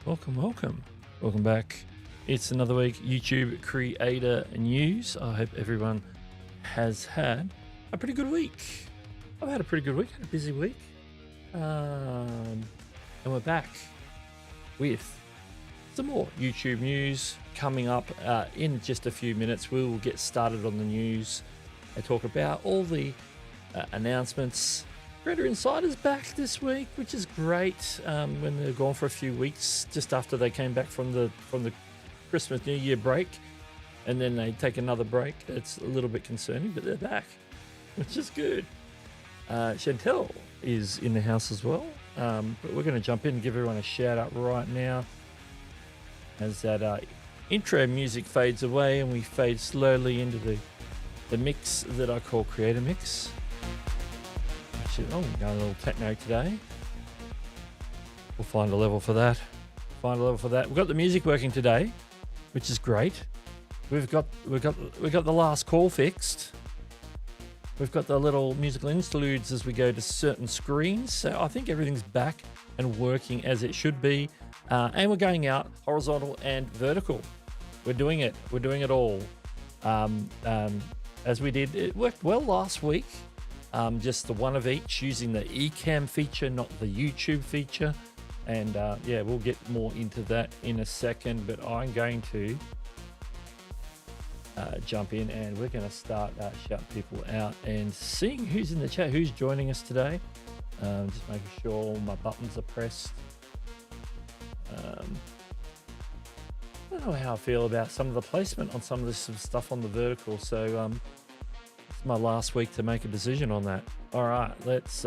Welcome back. It's another week YouTube creator news. I hope everyone has had a pretty good week. I've had a pretty good week, had a busy week. And we're back with some more YouTube news coming up in just a few minutes. We will get started on the news and talk about all the announcements. Creator Insider's back this week, which is great. When they're gone for a few weeks, just after they came back from the Christmas New Year break, and then they take another break. It's a little bit concerning, but they're back, which is good. Chantel is in the house as well, but we're going to jump in and give everyone a shout out right now as that intro music fades away and we fade slowly into the mix that I call Creator Mix. Oh, we've got a little techno today. We'll find a level for that. We've got the music working today, which is great. We've got the last call fixed. We've got the little musical interludes as we go to certain screens. So I think everything's back and working as it should be. And we're going out horizontal and vertical. We're doing it. We're doing it all. As we did, it worked well last week. Just the one of each using the eCam feature, not the YouTube feature. And yeah, we'll get more into that in a second, but I'm going to jump in and we're going to start shouting people out and seeing who's in the chat, who's joining us today. Just making sure all my buttons are pressed. I don't know how I feel about some of the placement on some of this stuff on the vertical, so my last week to make a decision on that. All right, let's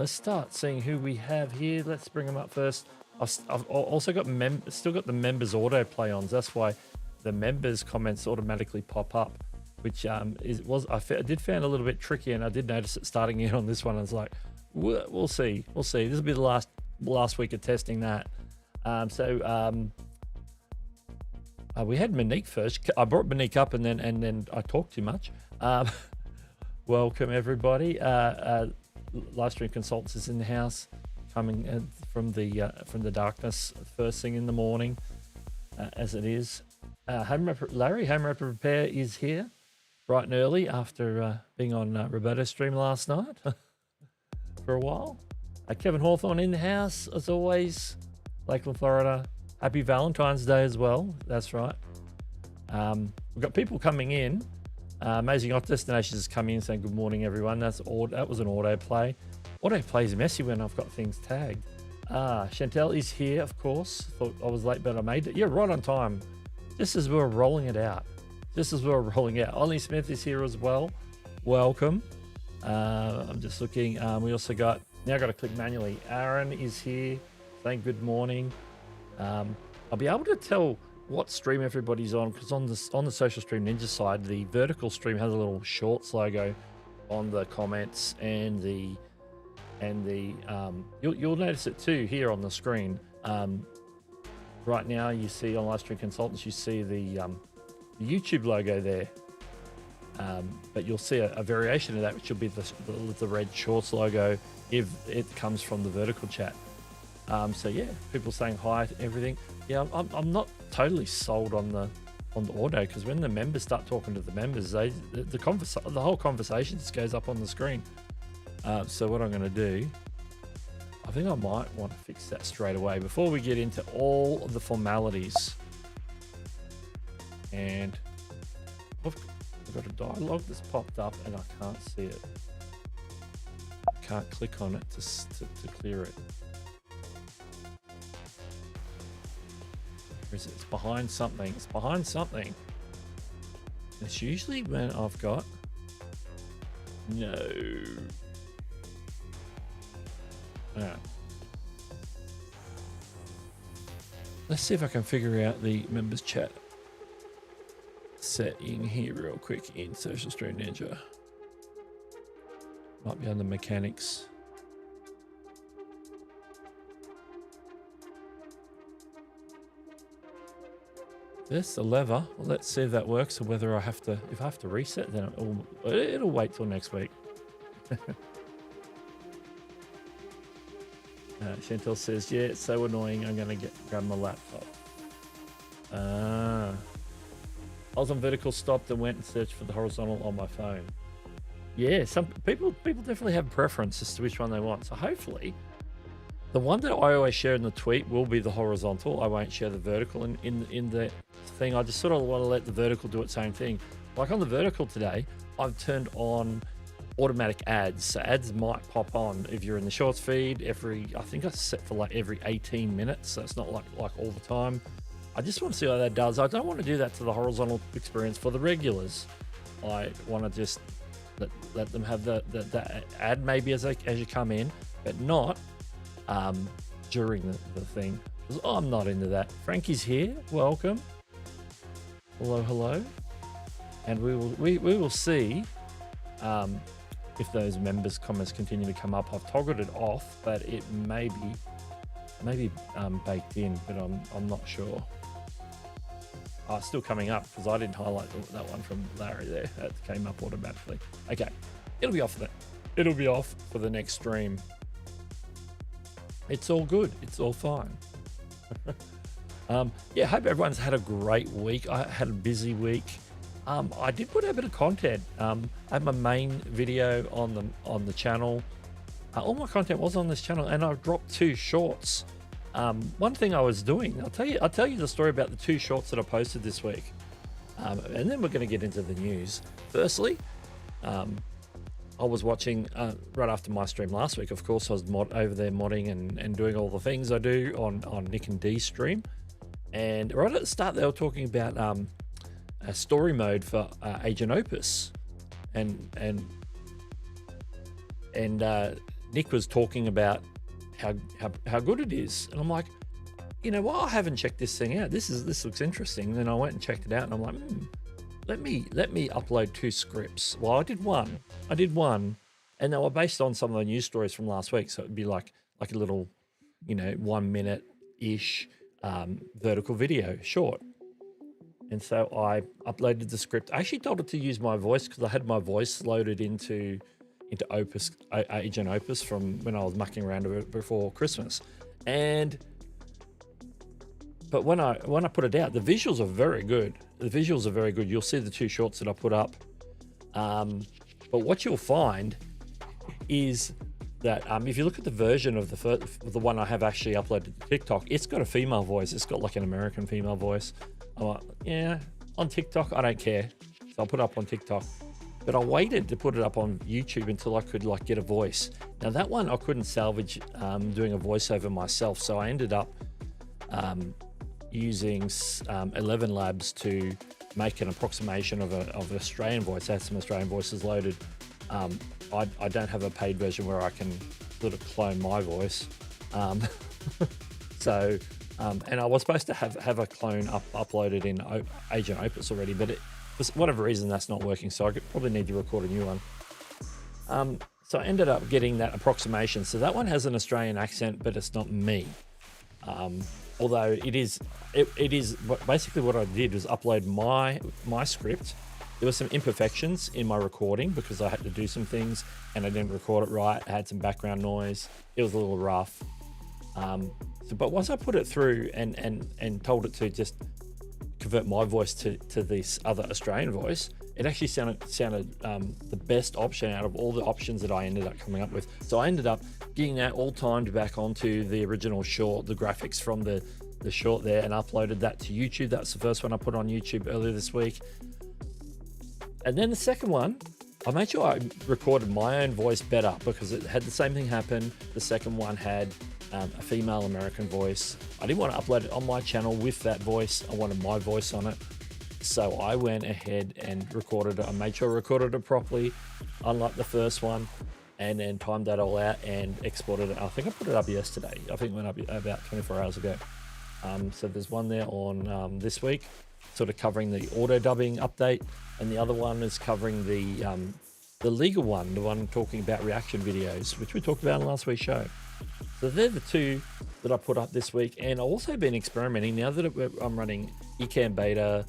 start seeing who we have here. Let's bring them up first. I've also got still got the members autoplay on. That's why the members comments automatically pop up, which I did find a little bit tricky, and I did notice it starting in on this one. I was like, we'll see. This will be the last week of testing that. We had Monique first. I brought Monique up, and then I talked too much. Welcome everybody. Livestream Consultants is in the house, coming from the darkness first thing in the morning, as it is. Larry, Home Rep Repair is here, bright and early after being on Roberto's stream last night for a while. Kevin Hawthorne in the house as always, Lakeland, Florida. Happy Valentine's Day as well. That's right. We've got people coming in. Amazing Off Destinations is coming in saying good morning, everyone. That was an autoplay. Autoplay is messy when I've got things tagged. Chantel is here, of course. Thought I was late, but I made it. Yeah, right on time. Just as we were rolling it out. Ollie Smith is here as well. Welcome. I'm just looking. We also got to click manually. Aaron is here saying good morning. I'll be able to tell what stream everybody's on because on the Social Stream Ninja side, the vertical stream has a little shorts logo on the comments and you'll notice it too here on the screen. Right now you see on Livestream Consultants, you see the YouTube logo there, but you'll see a variation of that, which will be the red shorts logo if it comes from the vertical chat. So yeah, people saying hi to everything. Yeah, I'm not totally sold on the auto because when the members start talking to the members, the whole conversation just goes up on the screen. So what I'm going to do, I think I might want to fix that straight away before we get into all of the formalities. And I've got a dialogue that's popped up and I can't see it. I can't click on it to clear it. It's behind something. It's usually when I've got no. Let's see if I can figure out the members chat setting here real quick in Social Stream Ninja. Might be under mechanics. This the lever. Well, let's see if that works, or whether if I have to reset, then it'll wait till next week. Chantel says, yeah, it's so annoying. I'm going to grab my laptop. I was on vertical, stopped and went and searched for the horizontal on my phone. Yeah, some people definitely have preference as to which one they want. So hopefully the one that I always share in the tweet will be the horizontal. I won't share the vertical in the thing. I just sort of want to let the vertical do its own thing. Like on the vertical today, I've turned on automatic ads. So ads might pop on if you're in the shorts feed I think I set for like every 18 minutes. So it's not like all the time. I just want to see how that does. I don't want to do that to the horizontal experience for the regulars. I want to just let them have the ad maybe as you come in, but not during the thing. I'm not into that. Frankie's here. Welcome. Hello. And we will see if those members' comments continue to come up. I've toggled it off, but it may be baked in, but I'm not sure. Oh, it's still coming up because I didn't highlight that one from Larry there. That came up automatically. Okay, it'll be off for the next stream. It's all good. It's all fine. Yeah, hope everyone's had a great week. I had a busy week. I did put out a bit of content. I had my main video on the channel. All my content was on this channel, and I've dropped 2 shorts. One thing I was doing, I'll tell you the story about the 2 shorts that I posted this week, and then we're going to get into the news. Firstly, I was watching right after my stream last week. Of course, I was over there modding and doing all the things I do on Nick and D's stream. And right at the start, they were talking about a story mode for Agent Opus, and Nick was talking about how good it is, and I'm like, you know what, I haven't checked this thing out. This looks interesting. And then I went and checked it out, and I'm like, let me upload 2 scripts. Well, I did one, and they were based on some of the news stories from last week. So it'd be like a little, 1 minute ish vertical video short. And so I uploaded the script. I actually told it to use my voice because I had my voice loaded into Opus, Agent Opus, from when I was mucking around with it before Christmas. But when I put it out, the visuals are very good. You'll see the 2 shorts that I put up. But what you'll find is that if you look at the version of the one I have actually uploaded to TikTok, it's got a female voice. It's got like an American female voice. I'm like, yeah, on TikTok, I don't care. So I'll put it up on TikTok. But I waited to put it up on YouTube until I could get a voice. Now that one I couldn't salvage doing a voiceover myself, so I ended up using 11 Labs to make an approximation of an Australian voice. I had some Australian voices loaded. I don't have a paid version where I can sort of clone my voice. And I was supposed to have a clone uploaded in Agent Opus already, but for whatever reason, that's not working. So I probably need to record a new one. So I ended up getting that approximation. So that one has an Australian accent, but it's not me. Although it is basically what I did was upload my script. There were some imperfections in my recording because I had to do some things and I didn't record it right. I had some background noise. It was a little rough. But once I put it through and told it to just convert my voice to this other Australian voice, it actually sounded the best option out of all the options that I ended up coming up with. So I ended up getting that all timed back onto the original short, the graphics from the short there, and uploaded that to YouTube. That's the first one I put on YouTube earlier this week. And then the second one, I made sure I recorded my own voice better because it had the same thing happen. The second one had a female American voice. I didn't want to upload it on my channel with that voice. I wanted my voice on it. So I went ahead and recorded it. I made sure I recorded it properly, unlike the first one, and then timed that all out and exported it. I think I put it up yesterday. I think it went up about 24 hours ago. So there's one there on this week, sort of covering the auto dubbing update, and the other one is covering the legal one, the one talking about reaction videos, which we talked about in last week's show. So they're the 2 that I put up this week, and I've also been experimenting now that I'm running Ecamm beta,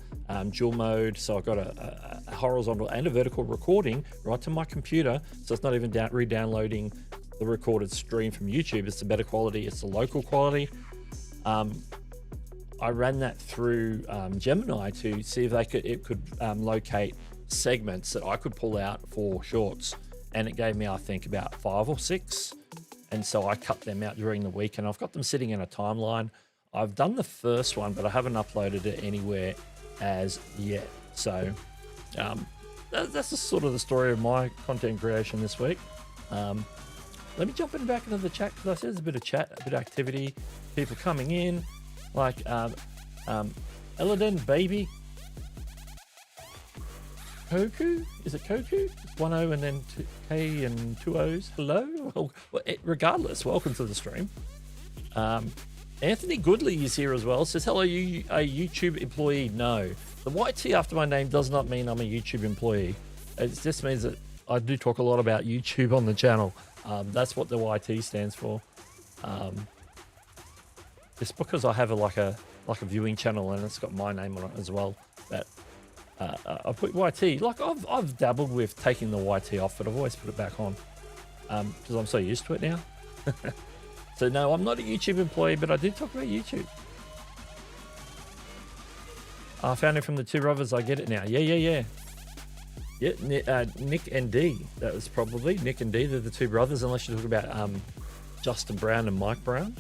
dual mode. So I've got a horizontal and a vertical recording right to my computer, so it's not even re-downloading the recorded stream from YouTube. It's the better quality. It's the local quality. I ran that through Gemini to see if it could locate segments that I could pull out for shorts, and it gave me, I think, about 5 or 6. And so I cut them out during the week, and I've got them sitting in a timeline. I've done the first one, but I haven't uploaded it anywhere as yet. So that's the sort of the story of my content creation this week. Let me jump back into the chat, because I said there's a bit of chat, a bit of activity, people coming in, like Eladin Baby. Koku? Is it Koku? It's 1 O and then K and 2 O's. Hello? Well, regardless, welcome to the stream. Anthony Goodley is here as well. Says, hello, you a YouTube employee? No. The white T after my name does not mean I'm a YouTube employee. It just means that I do talk a lot about YouTube on the channel. That's what the YT stands for. It's because I have a viewing channel and it's got my name on it as well. That I put YT. Like I've dabbled with taking the YT off, but I've always put it back on because I'm so used to it now. So no, I'm not a YouTube employee, but I do talk about YouTube. I found it from the two brothers. I get it now. Yeah. Nick and D. That was probably Nick and D. They're the two brothers, unless you talk about Justin Brown and Mike Brown.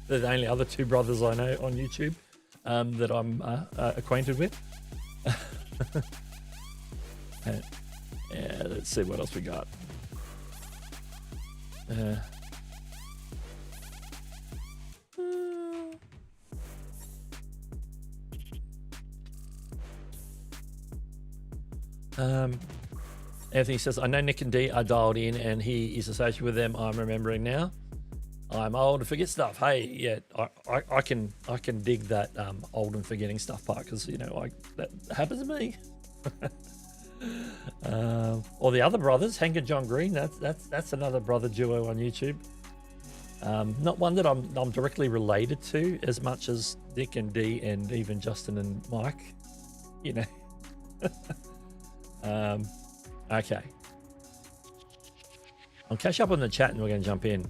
They're the only other two brothers I know on YouTube that I'm acquainted with. Yeah, let's see what else we got. Anthony says, I know Nick and D are dialed in and he is associated with them. I'm remembering now. I'm old and forget stuff. Hey, yeah, I can dig that old and forgetting stuff part, because that happens to me. Or the other brothers, Hank and John Green. That's another brother duo on YouTube. Not one that I'm directly related to as much as Nick and D and even Justin and Mike. Okay. I'll catch up on the chat and we're going to jump in.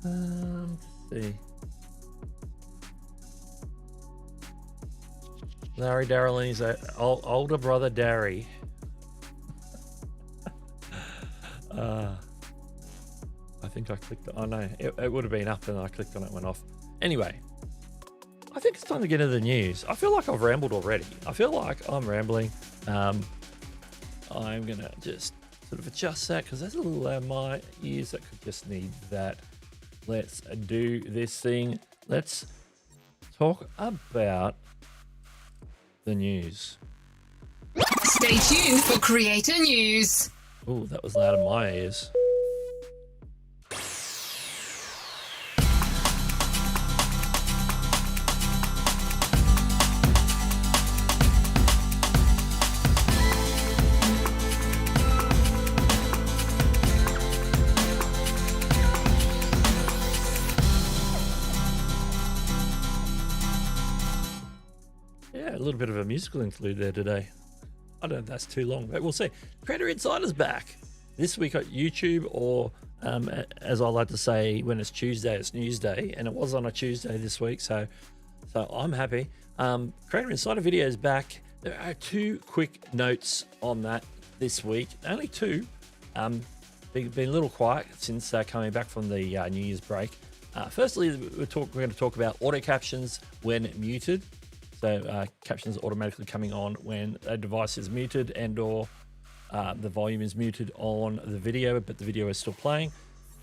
Let's see. Larry Darrell and his older brother Darry. I think I clicked. Oh no, it would have been up and I clicked on it, went off. Anyway, I think it's time to get into the news. I feel like I've rambled already. I feel like I'm rambling. I'm gonna just sort of adjust that because that's a little loud. My ears that could just need that. Let's do this thing. Let's talk about the news. Stay tuned for Creator News. Oh, that was loud in my ears. A little bit of a musical interlude there today. I don't know if that's too long, but we'll see. Creator Insider's back this week at YouTube, or as I like to say, when it's Tuesday, it's Newsday, and it was on a Tuesday this week, so I'm happy. Creator Insider video is back. There are 2 quick notes on that this week. Only 2. Been a little quiet since coming back from the New Year's break. Firstly, we're going to talk about auto captions when muted. So captions automatically coming on when a device is muted and or the volume is muted on the video, but the video is still playing.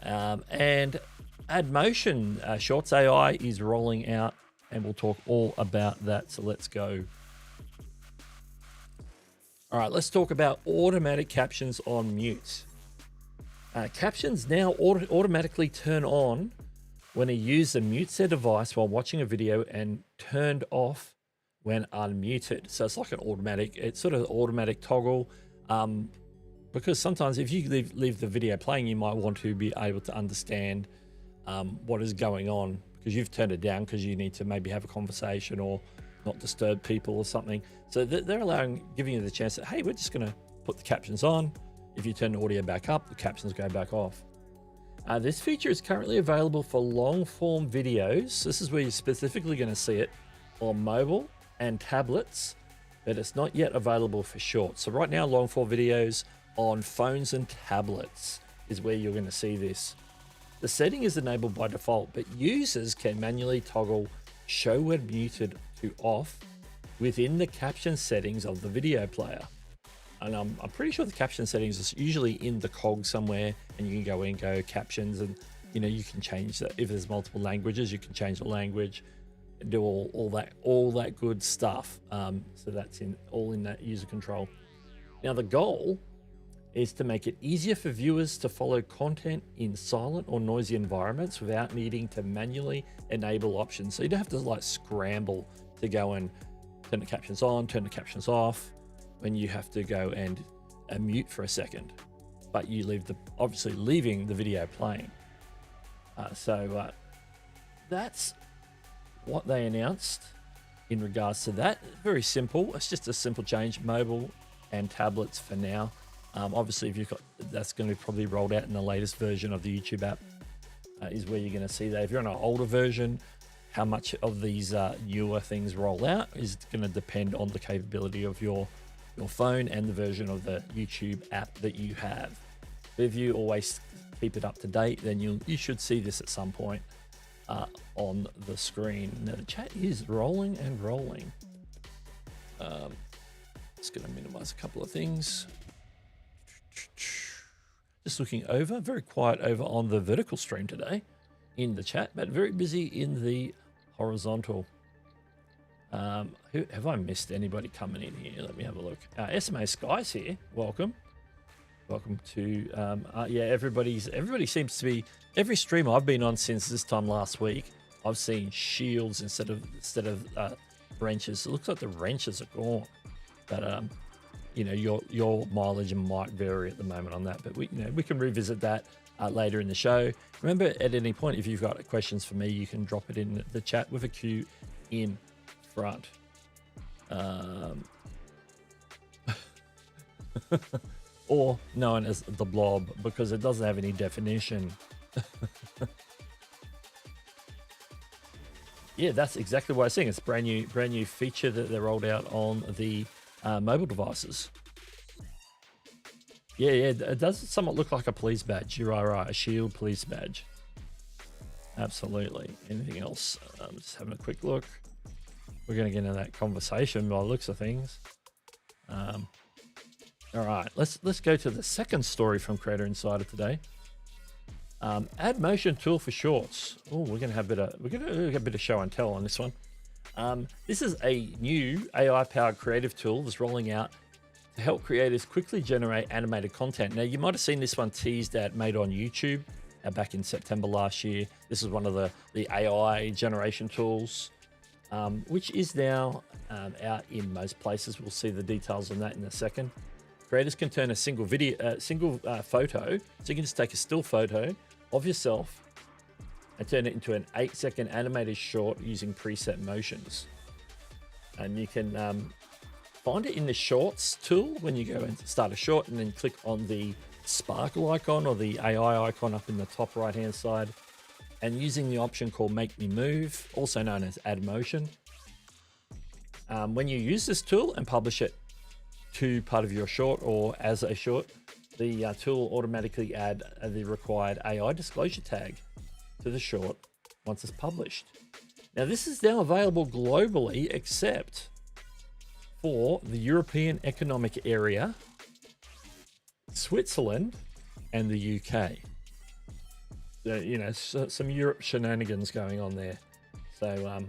And Add Motion, Shorts AI is rolling out, and we'll talk all about that. So let's go. All right, let's talk about automatic captions on mute. Captions now automatically turn on when a user mutes their device while watching a video and turned off when unmuted. So it's like it's sort of automatic toggle, because sometimes if you leave the video playing, you might want to be able to understand what is going on, because you've turned it down because you need to maybe have a conversation or not disturb people or something. So they're giving you the chance that, hey, we're just going to put the captions on. If you turn the audio back up, the captions go back off. This feature is currently available for long form videos. This is where you're specifically going to see it on mobile and tablets, but it's not yet available for short. So right now, long form videos on phones and tablets is where you're going to see this. The setting is enabled by default, but users can manually toggle show when muted to off within the caption settings of the video player. And I'm pretty sure the caption settings is usually in the cog somewhere, and you can go in and go captions, and you can change that. If there's multiple languages, you can change the language and do all that good stuff. So that's all in that user control. Now the goal is to make it easier for viewers to follow content in silent or noisy environments without needing to manually enable options. So you don't have to like scramble to go and turn the captions on, turn the captions off, when you have to go and mute for a second, but you obviously leaving the video playing. So that's what they announced in regards to that. Very simple. It's just a simple change, mobile and tablets for now. Obviously, if you've got, that's going to be probably rolled out in the latest version of the YouTube app, is where you're going to see that. If you're on an older version, how much of these newer things roll out is going to depend on the capability of your phone and the version of the YouTube app that you have. If you always keep it up to date, then you should see this at some point on the screen. Now the chat is rolling and rolling. Just going to minimize a couple of things. Just looking over, very quiet over on the vertical stream today in the chat, but very busy in the horizontal. Have I missed anybody coming in here? Let me have a look. SMA Sky's here. Welcome to yeah. Everybody seems to be, every stream I've been on since this time last week, I've seen shields instead of wrenches. It looks like the wrenches are gone, but your mileage might vary at the moment on that, but we can revisit that later in the show. Remember, at any point, if you've got questions for me, you can drop it in the chat with a Q in front. Or known as the blob, because it doesn't have any definition. Yeah, that's exactly what I was saying. It's a brand new feature that they rolled out on the mobile devices. Yeah, it does somewhat look like a police badge. You're right, a shield police badge. Absolutely. Anything else? Just having a quick look. We're going to get into that conversation by the looks of things. All right, let's go to the second story from Creator Insider today. Add motion tool for shorts. Oh, we're going to have a bit of show and tell on this one. This is a new AI-powered creative tool that's rolling out to help creators quickly generate animated content. Now, you might have seen this one teased at Made on YouTube back in September last year. This is one of the AI generation tools, which is now out in most places. We'll see the details on that in a second. Creators can turn a single photo, so you can just take a still photo of yourself and turn it into an 8-second animated short using preset motions. And you can find it in the shorts tool when you go and start a short, and then click on the sparkle icon or the AI icon up in the top right hand side, and using the option called Make Me Move, also known as Add Motion. When you use this tool and publish it to part of your short or as a short, the tool will automatically add the required AI disclosure tag to the short once it's published. Now, this is now available globally except for the European Economic Area, Switzerland, and the UK. So, some Europe shenanigans going on there. So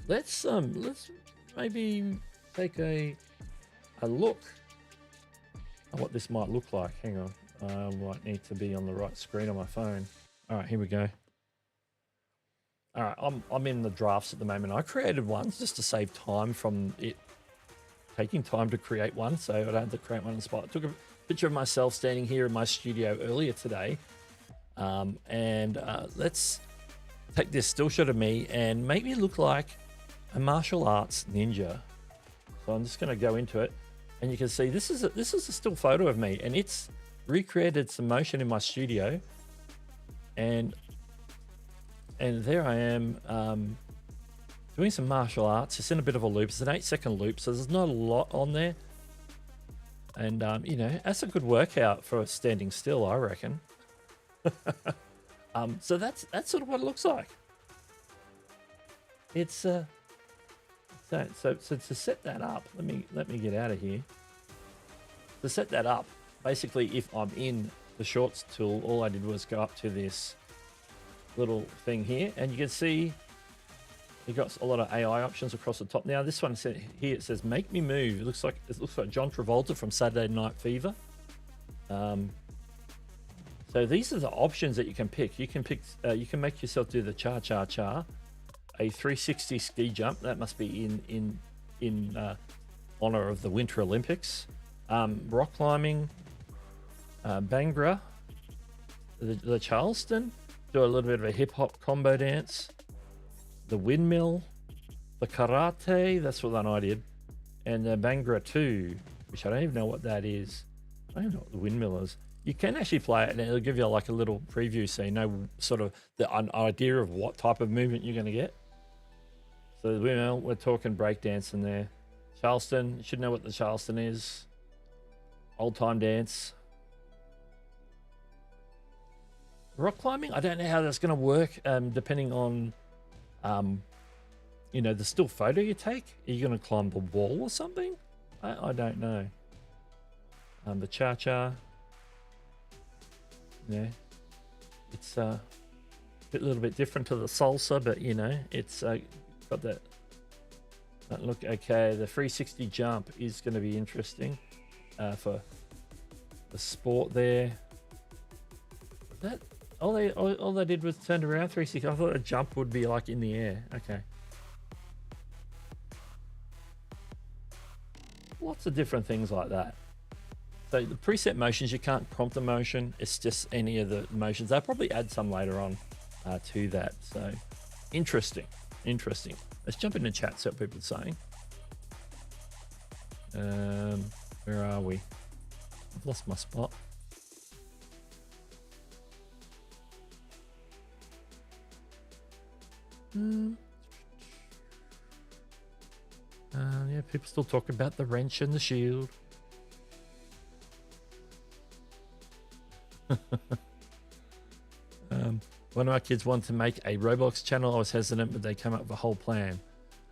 let's maybe take a look at what this might look like. Hang on, I might need to be on the right screen on my phone. All right, here we go. All right, I'm in the drafts at the moment. I created one just to save time from it taking time to create one, so I don't have to create one on the spot. I took a picture of myself standing here in my studio earlier today, and let's take this still shot of me and make me look like a martial arts ninja. So I'm just going to go into it. And you can see this is a still photo of me, and it's recreated some motion in my studio. And there I am doing some martial arts. It's in a bit of a loop. It's an 8-second loop, so there's not a lot on there. And you know, that's a good workout for standing still, I reckon. So that's sort of what it looks like. It's so to set that up, let me get out of here. To set that up, basically, if I'm in the shorts tool, all I did was go up to this little thing here, and you can see you got a lot of AI options across the top. Now this one here, it says "Make me move." It looks like John Travolta from Saturday Night Fever. So these are the options that you can pick. You can pick. You can make yourself do the cha cha cha, a 360 ski jump. That must be in honor of the Winter Olympics. Rock climbing, Bangra, the Charleston. Do a little bit of a hip hop combo dance. The windmill, the karate, that's what I did, and the Bangra 2, which I don't even know what that is. I don't even know what the windmill is. You can actually play it, and it'll give you like a little preview, so you know sort of an idea of what type of movement you're going to get. So the windmill, we're talking breakdancing there. Charleston, you should know what the Charleston is. Old time dance. Rock climbing, I don't know how that's going to work, depending on you know, the still photo you take. Are you going to climb the wall or something? I don't know. The cha-cha. Yeah. It's a little bit different to the salsa, but you know, it's got that look. Okay, the 360 jump is going to be interesting for the sport there. That all they did was turned around 360. I thought a jump would be like in the air. Okay. Lots of different things like that. So the preset motions, you can't prompt a motion. It's just any of the motions. They'll probably add some later on to that. So interesting. Let's jump into chat, see what people are saying. Where are we? I've lost my spot. Yeah, people still talk about the wrench and the shield. One of my kids wanted to make a Roblox channel. I was hesitant, but they came up with a whole plan.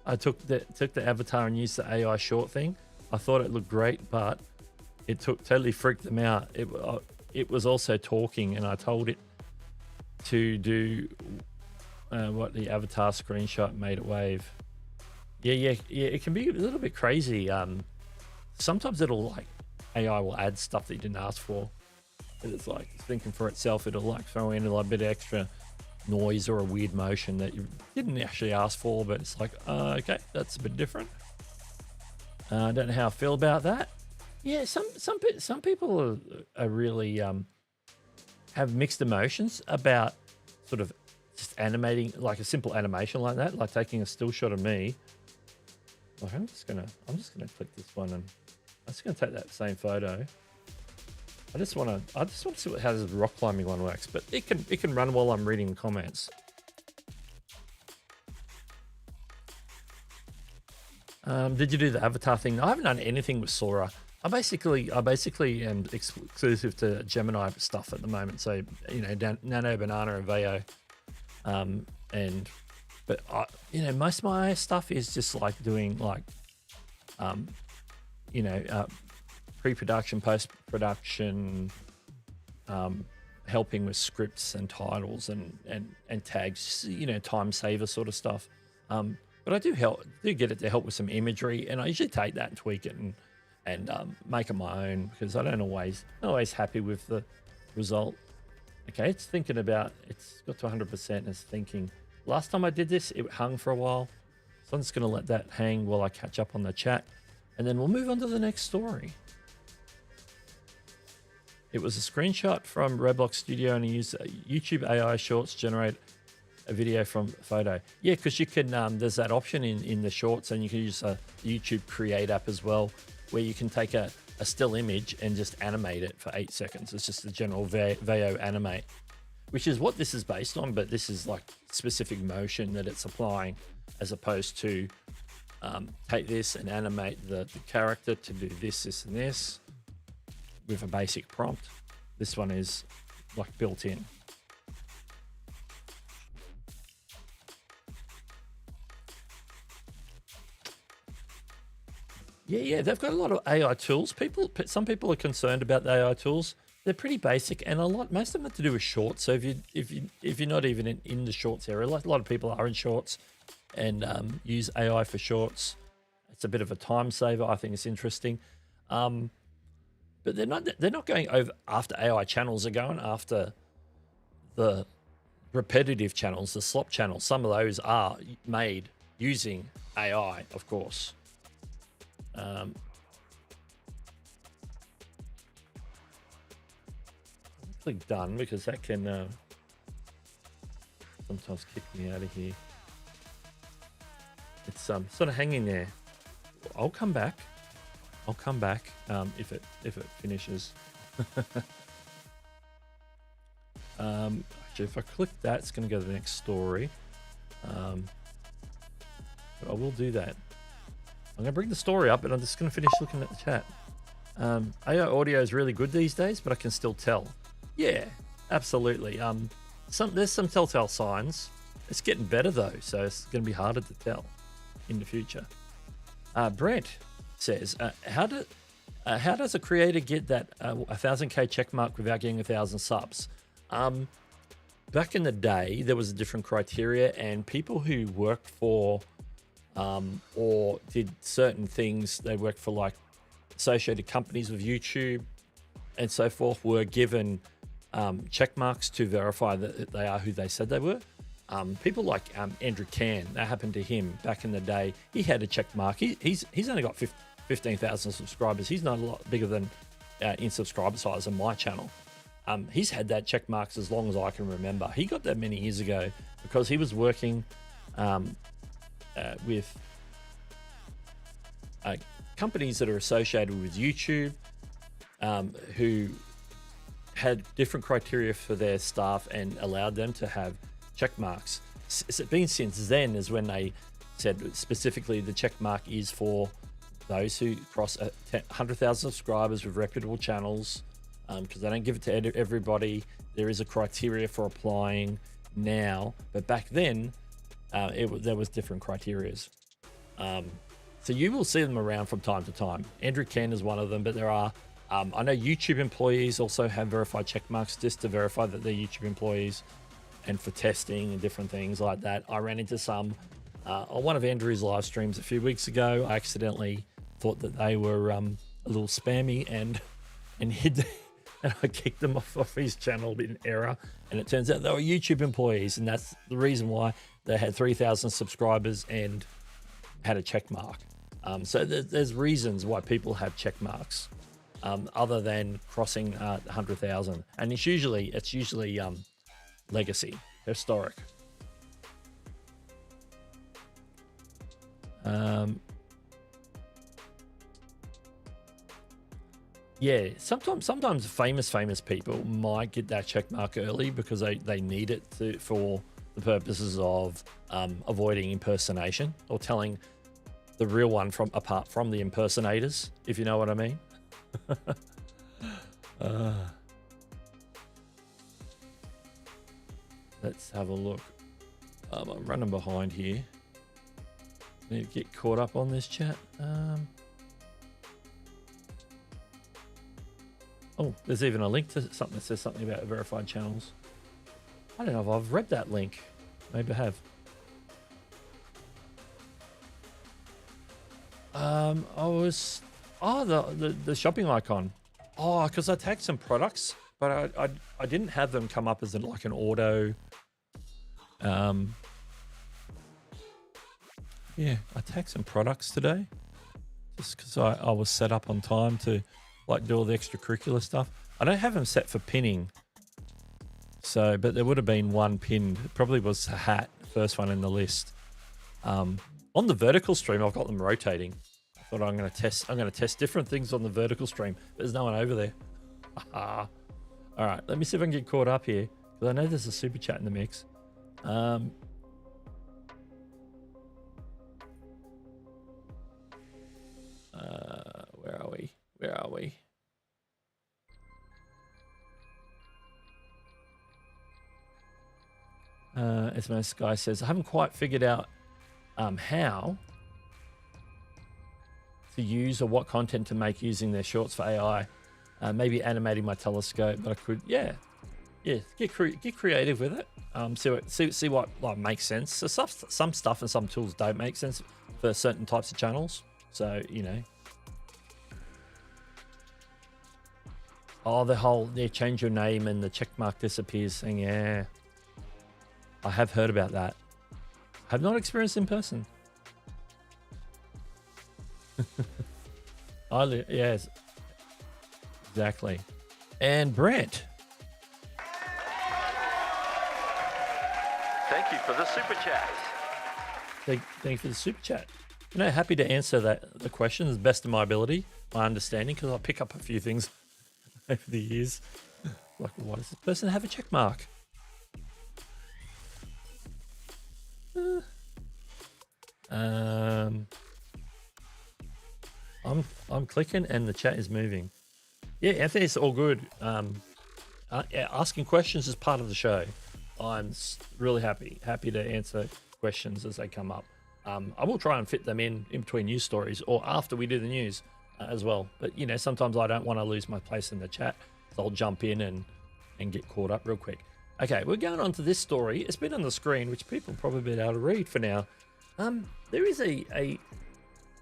I took the avatar and used the AI short thing. I thought it looked great, but it totally freaked them out. It was also talking, and I told it to do what the avatar screenshot made it wave. Yeah, it can be a little bit crazy. Sometimes it'll like AI will add stuff that you didn't ask for. It's like thinking for itself. It'll like throw in a little bit of extra noise or a weird motion that you didn't actually ask for, but it's like, okay, that's a bit different. I don't know how I feel about that. Yeah, some people are really have mixed emotions about sort of just animating, like a simple animation like that, like taking a still shot of me. Like I'm just gonna click this one, and I'm just gonna take that same photo. I just want to see how this rock climbing one works, but it can run while I'm reading the comments. Did you do the avatar thing? I haven't done anything with Sora. I basically am exclusive to Gemini stuff at the moment. So you know, Nano, Banana, and Veo, but you know, most of my stuff is just like doing like, you know, pre-production, post-production, helping with scripts and titles and tags, you know, time saver sort of stuff. But I do get it to help with some imagery, and I usually take that and tweak it and make it my own, because I don't always happy with the result. Okay, it's got to 100% and it's thinking. Last time I did this, it hung for a while, so I'm just going to let that hang while I catch up on the chat, and then we'll move on to the next story. It was a screenshot from Roblox Studio, and he used YouTube AI Shorts generate a video from photo. Yeah, because you can, there's that option in the Shorts, and you can use a YouTube Create app as well. where you can take a still image and just animate it for 8 seconds. It's just a general VO animate, which is what this is based on, but this is like specific motion that it's applying, as opposed to take this and animate the character to do this, this, and this with a basic prompt. This one is like built in. Yeah, they've got a lot of AI tools. Some people are concerned about the AI tools. They're pretty basic, and most of them have to do with shorts. So if you're not even in the shorts area, like a lot of people are in shorts and use AI for shorts. It's a bit of a time saver. I think it's interesting, but they're not going over after AI channels. They're going after the repetitive channels, the slop channels. Some of those are made using AI, of course. Click done, because that can sometimes kick me out of here. It's sort of hanging there. I'll come back if it finishes. Actually, if I click that, it's going to go to the next story. But I will do that. I'm going to bring the story up, and I'm just going to finish looking at the chat. AI audio is really good these days, but I can still tell. Yeah, absolutely. There's some telltale signs. It's getting better though, so it's going to be harder to tell in the future. Brent says, how does a creator get that 1,000K check mark without getting 1,000 subs? Back in the day, there was a different criteria, and people who worked for or did certain things, they worked for like associated companies with YouTube and so forth, were given check marks to verify that they are who they said they were. People like Andrew Can, that happened to him back in the day. He had a check mark. He's only got 15,000 subscribers. He's not a lot bigger than in subscriber size on my channel. He's had that check marks as long as I can remember. He got that many years ago because he was working with companies that are associated with YouTube, who had different criteria for their staff and allowed them to have check marks. It's been since then is when they said specifically the check mark is for those who cross 100,000 subscribers with reputable channels, because they don't give it to everybody. There is a criteria for applying now, but back then there was different criterias. So you will see them around from time to time. Andrew Ken is one of them, but there are I know YouTube employees also have verified check marks just to verify that they're YouTube employees, and for testing and different things like that. I ran into some on one of Andrew's live streams a few weeks ago. I accidentally thought that they were a little spammy and hid and I kicked them off his channel in error, and it turns out they were YouTube employees, and that's the reason why they had 3,000 subscribers and had a check mark. So there's reasons why people have check marks, other than crossing 100,000, and it's usually legacy, historic. Yeah, sometimes famous people might get that check mark early because they need it for the purposes of avoiding impersonation or telling the real one apart from the impersonators, if you know what I mean. Let's have a look. I'm running behind here. Need to get caught up on this chat. Oh, there's even a link to something that says something about verified channels. I don't know if I've read that link. Maybe I have. The shopping icon. Oh, because I tagged some products, but I didn't have them come up as like an auto. Yeah, I tagged some products today just because I was set up on time to like do all the extracurricular stuff. I don't have them set for pinning, so but there would have been one pinned. It probably was a hat, first one in the list. On the vertical stream, I've got them rotating. Thought I'm going to test different things on the vertical stream. There's no one over there. All right, let me see if I can get caught up here, because I know there's a super chat in the mix. Where are we? Where are we? As my guy says, I haven't quite figured out how to use or what content to make using their shorts for AI. Maybe animating my telescope, but I could, yeah, get creative with it. See what like makes sense. So some stuff and some tools don't make sense for certain types of channels. So you know, the whole change your name and the check mark disappears thing. Yeah, I have heard about that. I have not experienced in person. Yes, exactly. And Brent, thank you for the super chat. thank you for the super chat. You know, happy to answer the question as best of my ability, my understanding, because I pick up a few things over the years. Like, why does this person have a check mark? I'm clicking and the chat is moving. Yeah, Anthony, it's all good. Asking questions is part of the show. I'm really happy to answer questions as they come up. I will try and fit them in between news stories or after we do the news as well. But you know, sometimes I don't want to lose my place in the chat, so I'll jump in and get caught up real quick. Okay, we're going on to this story. It's been on the screen, which people probably been able to read for now. There is a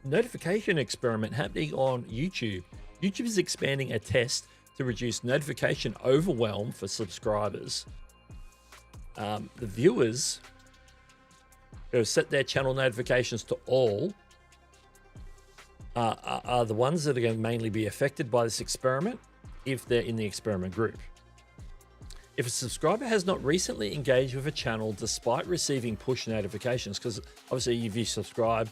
notification experiment happening on YouTube. YouTube is expanding a test to reduce notification overwhelm for subscribers. The viewers who have set their channel notifications to all are the ones that are going to mainly be affected by this experiment if they're in the experiment group. If a subscriber has not recently engaged with a channel despite receiving push notifications, because obviously if you subscribe,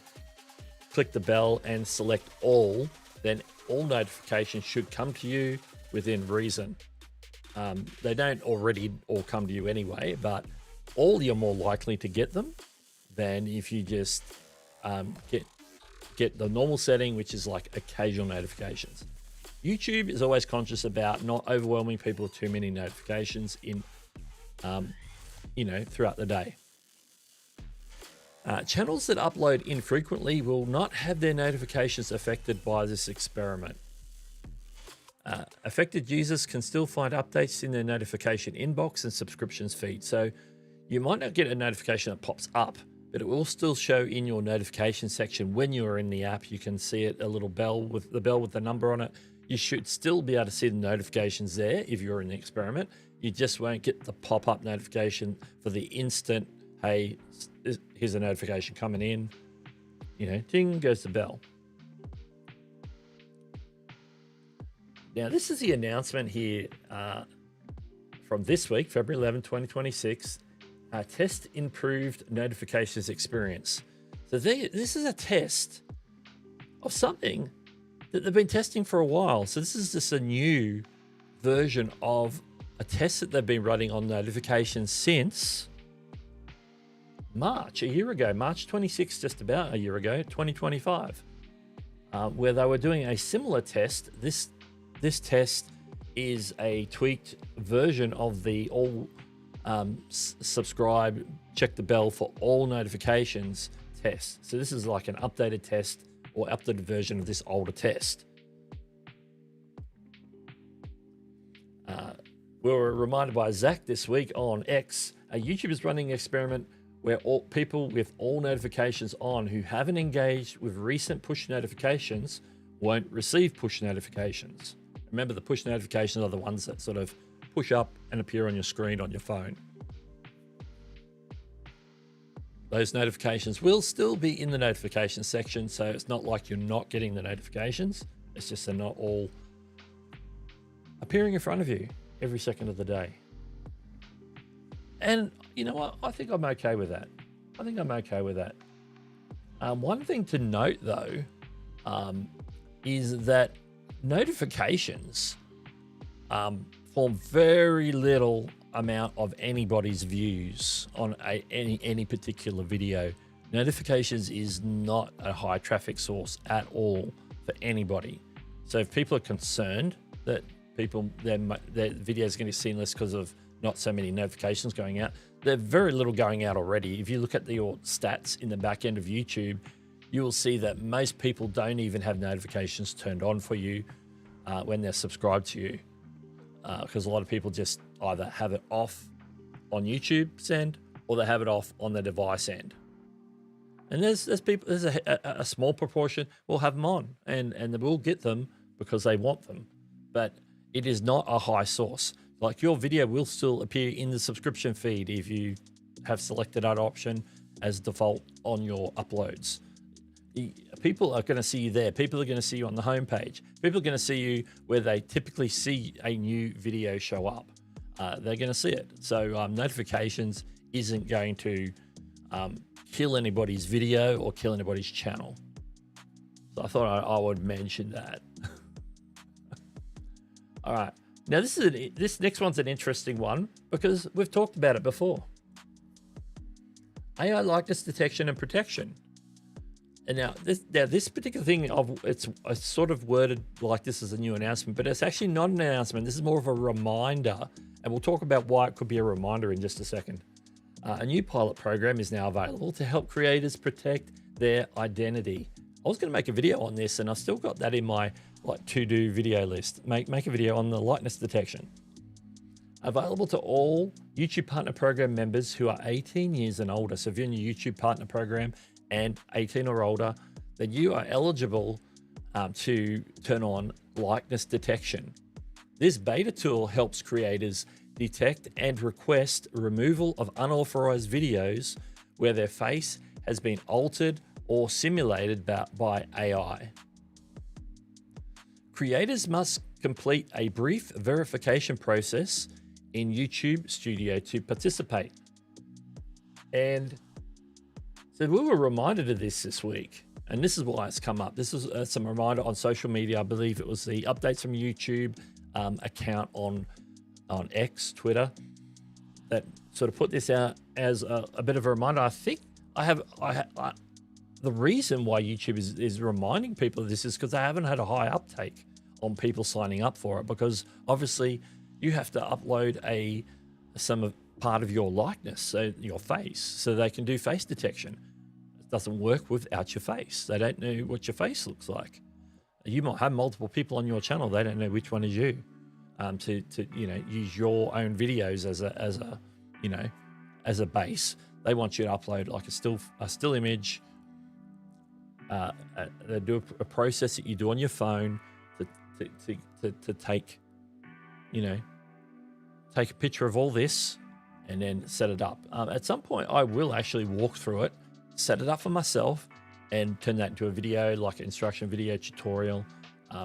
click the bell and select all, then all notifications should come to you within reason. They don't already all come to you anyway, but all you're more likely to get them than if you just get the normal setting, which is like occasional notifications. YouTube is always conscious about not overwhelming people with too many notifications in, throughout the day. Channels that upload infrequently will not have their notifications affected by this experiment. Affected users can still find updates in their notification inbox and subscriptions feed. So you might not get a notification that pops up, but it will still show in your notification section when you are in the app. You can see it, a little bell with the number on it. You should still be able to see the notifications there if you're in the experiment. You just won't get the pop-up notification for the instant, hey, here's a notification coming in. You know, ding goes the bell. Now, this is the announcement here from this week, February 11, 2026. Test improved notifications experience. So this is a test of something that they've been testing for a while. So this is just a new version of a test that they've been running on notifications since March, a year ago, March 26th, just about a year ago, 2025, where they were doing a similar test. This test is a tweaked version of the all subscribe, check the bell for all notifications test. So this is like an updated test or updated version of this older test. We were reminded by Zach this week on X, YouTube is running an experiment where all people with all notifications on who haven't engaged with recent push notifications won't receive push notifications. Remember, the push notifications are the ones that sort of push up and appear on your screen on your phone. Those notifications will still be in the notification section, so it's not like you're not getting the notifications. It's just they're not all appearing in front of you every second of the day. And you know what? I think I'm okay with that. One thing to note, though, is that notifications form very little amount of anybody's views on any particular video. Notifications is not a high traffic source at all for anybody. So if people are concerned that their video is going to be seen less because of not so many notifications going out, there's very little going out already. If you look at your stats in the back end of YouTube, you will see that most people don't even have notifications turned on for you when they're subscribed to you, because a lot of people just either have it off on YouTube's end or they have it off on the device end. And there's a small proportion will have them on, and they will get them because they want them, but it is not a high source. Like, your video will still appear in the subscription feed if you have selected that option as default on your uploads. People are going to see you there. People are going to see you on the homepage. People are going to see you where they typically see a new video show up. They're going to see it. So notifications isn't going to kill anybody's video or kill anybody's channel. So I thought I would mention that. All right. Now this next one's an interesting one because we've talked about it before. AI likeness detection and protection. And now this particular thing, it's sort of worded like this is a new announcement, but it's actually not an announcement. This is more of a reminder, and we'll talk about why it could be a reminder in just a second. A new pilot program is now available to help creators protect their identity. I was going to make a video on this, and I've still got that in my to-do video list. Make a video on the likeness detection. Available to all YouTube Partner Program members who are 18 years and older. So if you're in your YouTube Partner Program and 18 or older, then you are eligible to turn on likeness detection. This beta tool helps creators detect and request removal of unauthorized videos where their face has been altered or simulated by AI. Creators must complete a brief verification process in YouTube Studio to participate. And so we were reminded of this week, and this is why it's come up. This is some reminder on social media. I believe it was the updates from YouTube account on X, Twitter, that sort of put this out as a bit of a reminder. I think the reason why YouTube is reminding people of this is because they haven't had a high uptake on people signing up for it, because obviously you have to upload part of your likeness, so your face, so they can do face detection. It doesn't work without your face. They don't know what your face looks like. You might have multiple people on your channel. They don't know which one is you. To use your own videos as a base. They want you to upload like a still image. They do a process that you do on your phone to take a picture of all this and then set it up. At some point, I will actually walk through it, set it up for myself, and turn that into a video, like an instruction video tutorial.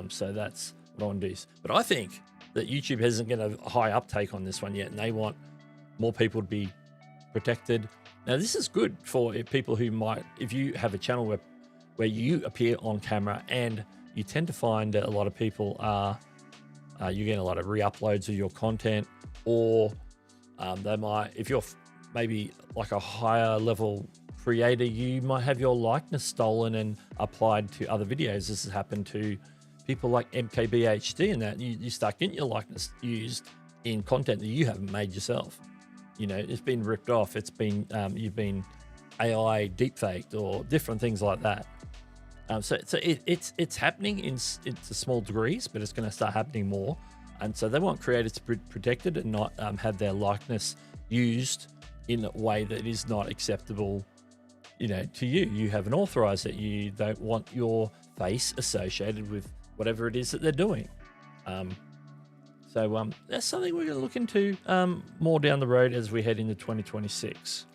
So that's what I want to do. But I think that YouTube hasn't got a high uptake on this one yet, and they want more people to be protected. Now, this is good for people who might, if you have a channel where you appear on camera, and you tend to find that a lot of people you're getting a lot of re-uploads of your content, or they might, if you're maybe like a higher level creator, you might have your likeness stolen and applied to other videos. This has happened to people like MKBHD, and that you start getting your likeness used in content that you haven't made yourself. It's been ripped off. It's been you've been AI deepfaked or different things like that. So it's happening in small degrees, but it's going to start happening more. And so they want creators to be protected and not have their likeness used in a way that is not acceptable, to you. You haven't authorized it. You don't want your face associated with whatever it is that they're doing. So that's something we're going to look into more down the road as we head into 2026.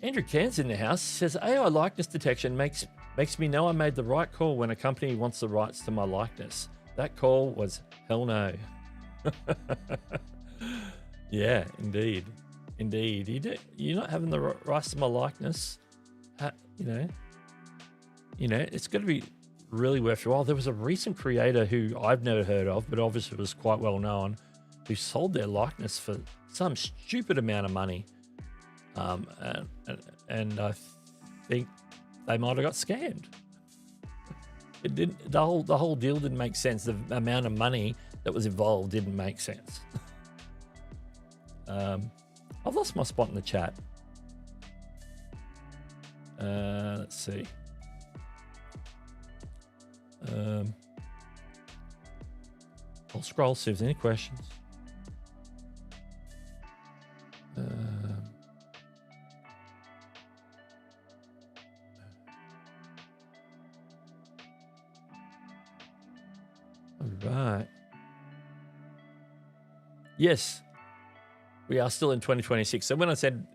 Andrew Cairns in the house says, AI likeness detection makes me know I made the right call when a company wants the rights to my likeness. That call was hell no. Yeah, indeed. You're not having the rights to my likeness. it's going to be really worth your while. There was a recent creator who I've never heard of, but obviously was quite well known, who sold their likeness for some stupid amount of money. And I think they might have got scammed. It didn't. The whole deal didn't make sense. The amount of money that was involved didn't make sense. I've lost my spot in the chat. Let's see. I'll scroll, see if there's any questions. All right. Yes, we are still in 2026. So when I said,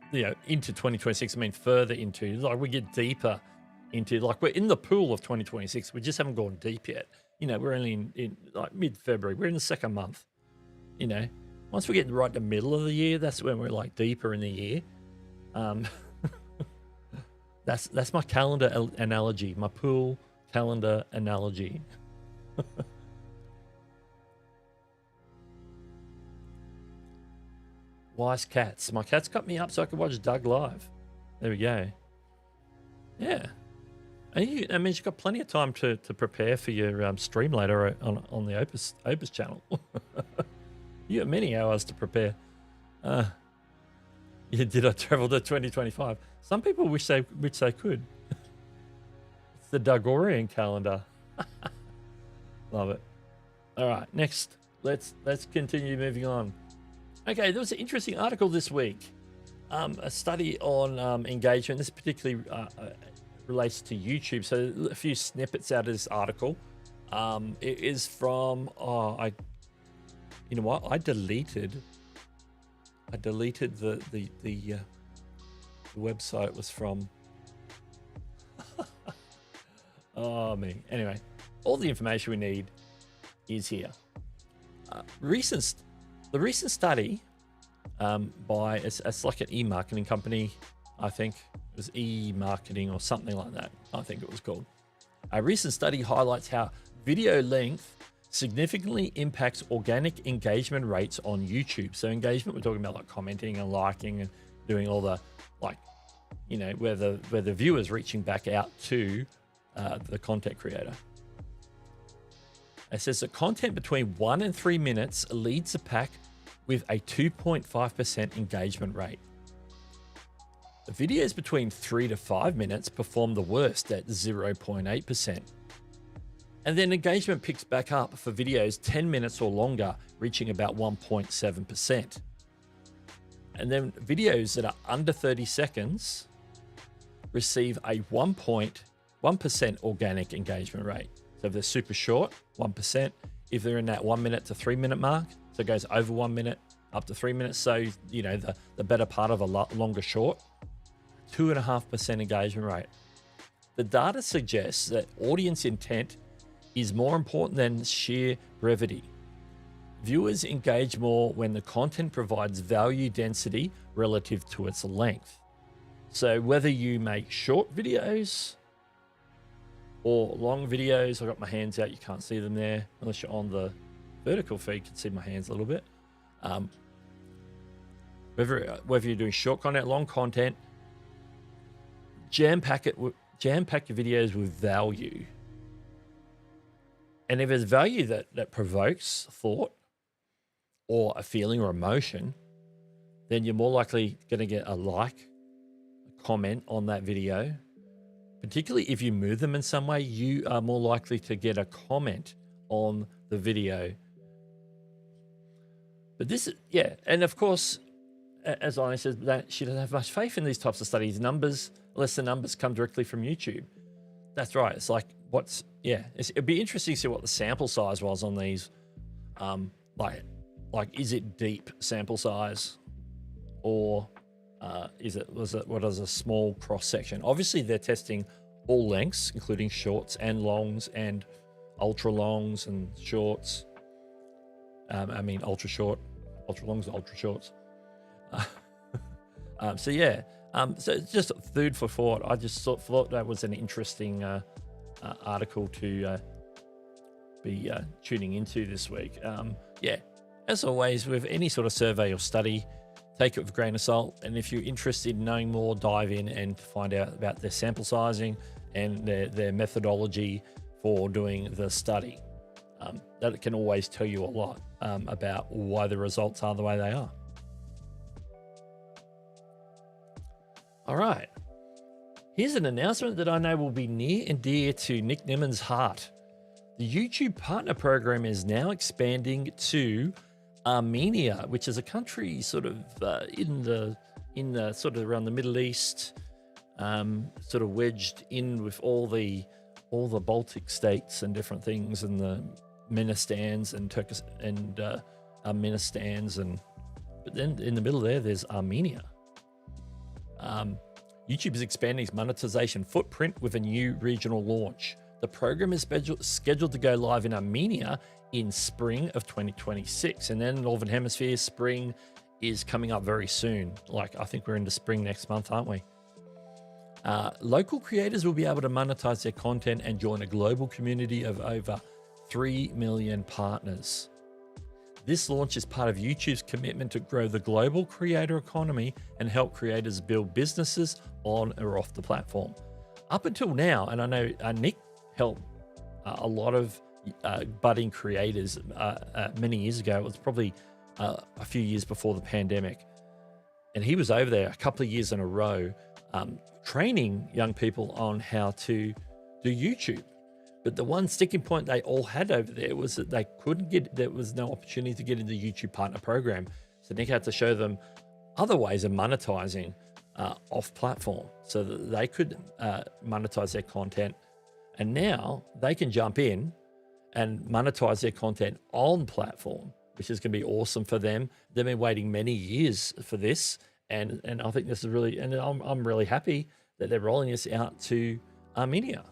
into 2026, I mean further into, like we get deeper into, like we're in the pool of 2026. We just haven't gone deep yet. We're only in like mid-February. We're in the second month. Once we get right in the middle of the year, that's when we're like deeper in the year. That's my calendar analogy, my pool calendar analogy. Wise cats. My cats got me up so I could watch Doug live. There we go. Yeah. And you've got plenty of time to prepare for your stream later on the Opus channel. You have many hours to prepare. Did I travel to 2025? Some people wish they could. It's the Dougorian calendar. Love it. All right, next. Let's continue moving on. Okay, there was an interesting article this week. A study on engagement. This particularly relates to YouTube. So a few snippets out of this article. It is from I deleted the website it was from. Oh me. Anyway, all the information we need is here. The recent study by it's like an e-marketing company, I think it was e-marketing or something like that. I think it was called. A recent study highlights how video length significantly impacts organic engagement rates on YouTube. So engagement, we're talking about like commenting and liking and doing all the where the viewer's reaching back out to the content creator. It says that content between 1 and 3 minutes leads the pack with a 2.5% engagement rate. The videos between 3 to 5 minutes perform the worst at 0.8%. And then engagement picks back up for videos 10 minutes or longer, reaching about 1.7%. And then videos that are under 30 seconds receive a 1.1% organic engagement rate. So if they're super short, 1%. If they're in that 1 minute to 3 minute mark, so it goes over 1 minute up to 3 minutes. So, the better part of a longer short, 2.5% engagement rate. The data suggests that audience intent is more important than sheer brevity. Viewers engage more when the content provides value density relative to its length. So whether you make short videos or long videos, I've got my hands out, you can't see them there, unless you're on the vertical feed, you can see my hands a little bit. Whether you're doing short content, long content, jam-pack your videos with value. And if there's value that provokes thought or a feeling or emotion, then you're more likely going to get a like, a comment on that video. Particularly if you move them in some way, you are more likely to get a comment on the video. But this is, and of course, as Anya says, that she doesn't have much faith in these types of studies. Unless the numbers come directly from YouTube. That's right. It's like, it'd be interesting to see what the sample size was on these. Like, is it deep sample size, or was it a small cross section? Obviously, they're testing all lengths, including shorts and longs and ultra longs and shorts. Ultra short, ultra longs, ultra shorts. So it's just food for thought. I just thought that was an interesting article to be tuning into this week. Yeah, as always, with any sort of survey or study, take it with a grain of salt. And if you're interested in knowing more, dive in and find out about their sample sizing and their methodology for doing the study. That can always tell you a lot about why the results are the way they are. All right. Here's an announcement that I know will be near and dear to Nick Niman's heart. The YouTube Partner Program is now expanding to Armenia, which is a country sort of in the sort of around the Middle East, sort of wedged in with all the Baltic states and different things, and the Ministans and Turkish and Armenistans, but then in the middle there's Armenia. YouTube is expanding its monetization footprint with a new regional launch. The program is scheduled to go live in Armenia in spring of 2026. And then Northern Hemisphere, spring is coming up very soon. Like, I think we're into spring next month, aren't we? Local creators will be able to monetize their content and join a global community of over 3 million partners. This launch is part of YouTube's commitment to grow the global creator economy and help creators build businesses on or off the platform. Up until now, and I know Nick helped a lot of budding creators many years ago. It was probably a few years before the pandemic. And he was over there a couple of years in a row training young people on how to do YouTube. But the one sticking point they all had over there was that they couldn't get, there was no opportunity to get into the YouTube Partner Program. So Nick had to show them other ways of monetizing off platform so that they could monetize their content. And now they can jump in and monetize their content on platform, which is going to be awesome for them. They've been waiting many years for this. And I think this is really, and I'm really happy that they're rolling this out to Armenia.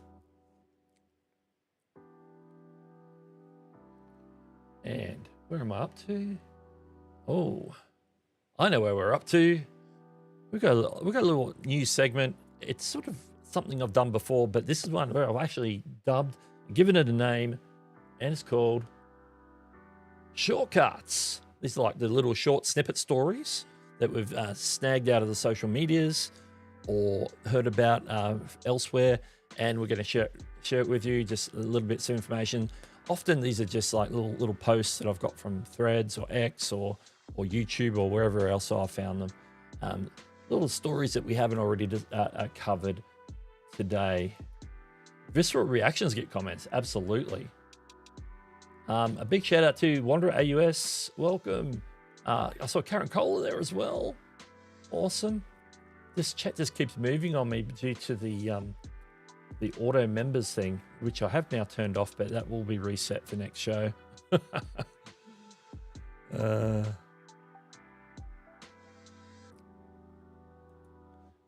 And where am I up to? Oh, I know where we're up to. We've got a little news segment. It's sort of something I've done before, but this is one where I've actually given it a name, and it's called Shortcuts. These are like the little short snippet stories that we've snagged out of the social medias or heard about elsewhere, and we're going to share it with you, just a little bits of information. Often these are just like little posts that I've got from Threads or X or YouTube or wherever else I found them. Little stories that we haven't already covered today. Visceral reactions get comments, absolutely. A big shout out to Wanderer AUS, welcome. I saw Karen Kohler there as well, awesome. This chat just keeps moving on me due to the auto members thing, which I have now turned off, but that will be reset for next show.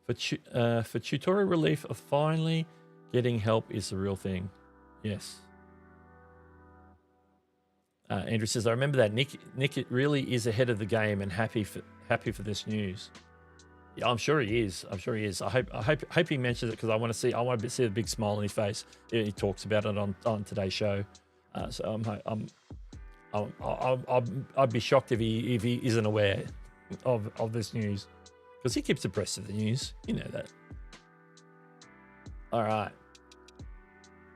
For tutorial relief of finally getting help is the real thing. Yes. Andrew says, I remember that Nick really is ahead of the game and happy for this news. Yeah, I'm sure he is. I'm sure he is. I hope he mentions it because I want to see the big smile on his face. He talks about it on today's show. So I'd be shocked if he isn't aware of this news because he keeps abreast of the news. You know that. All right.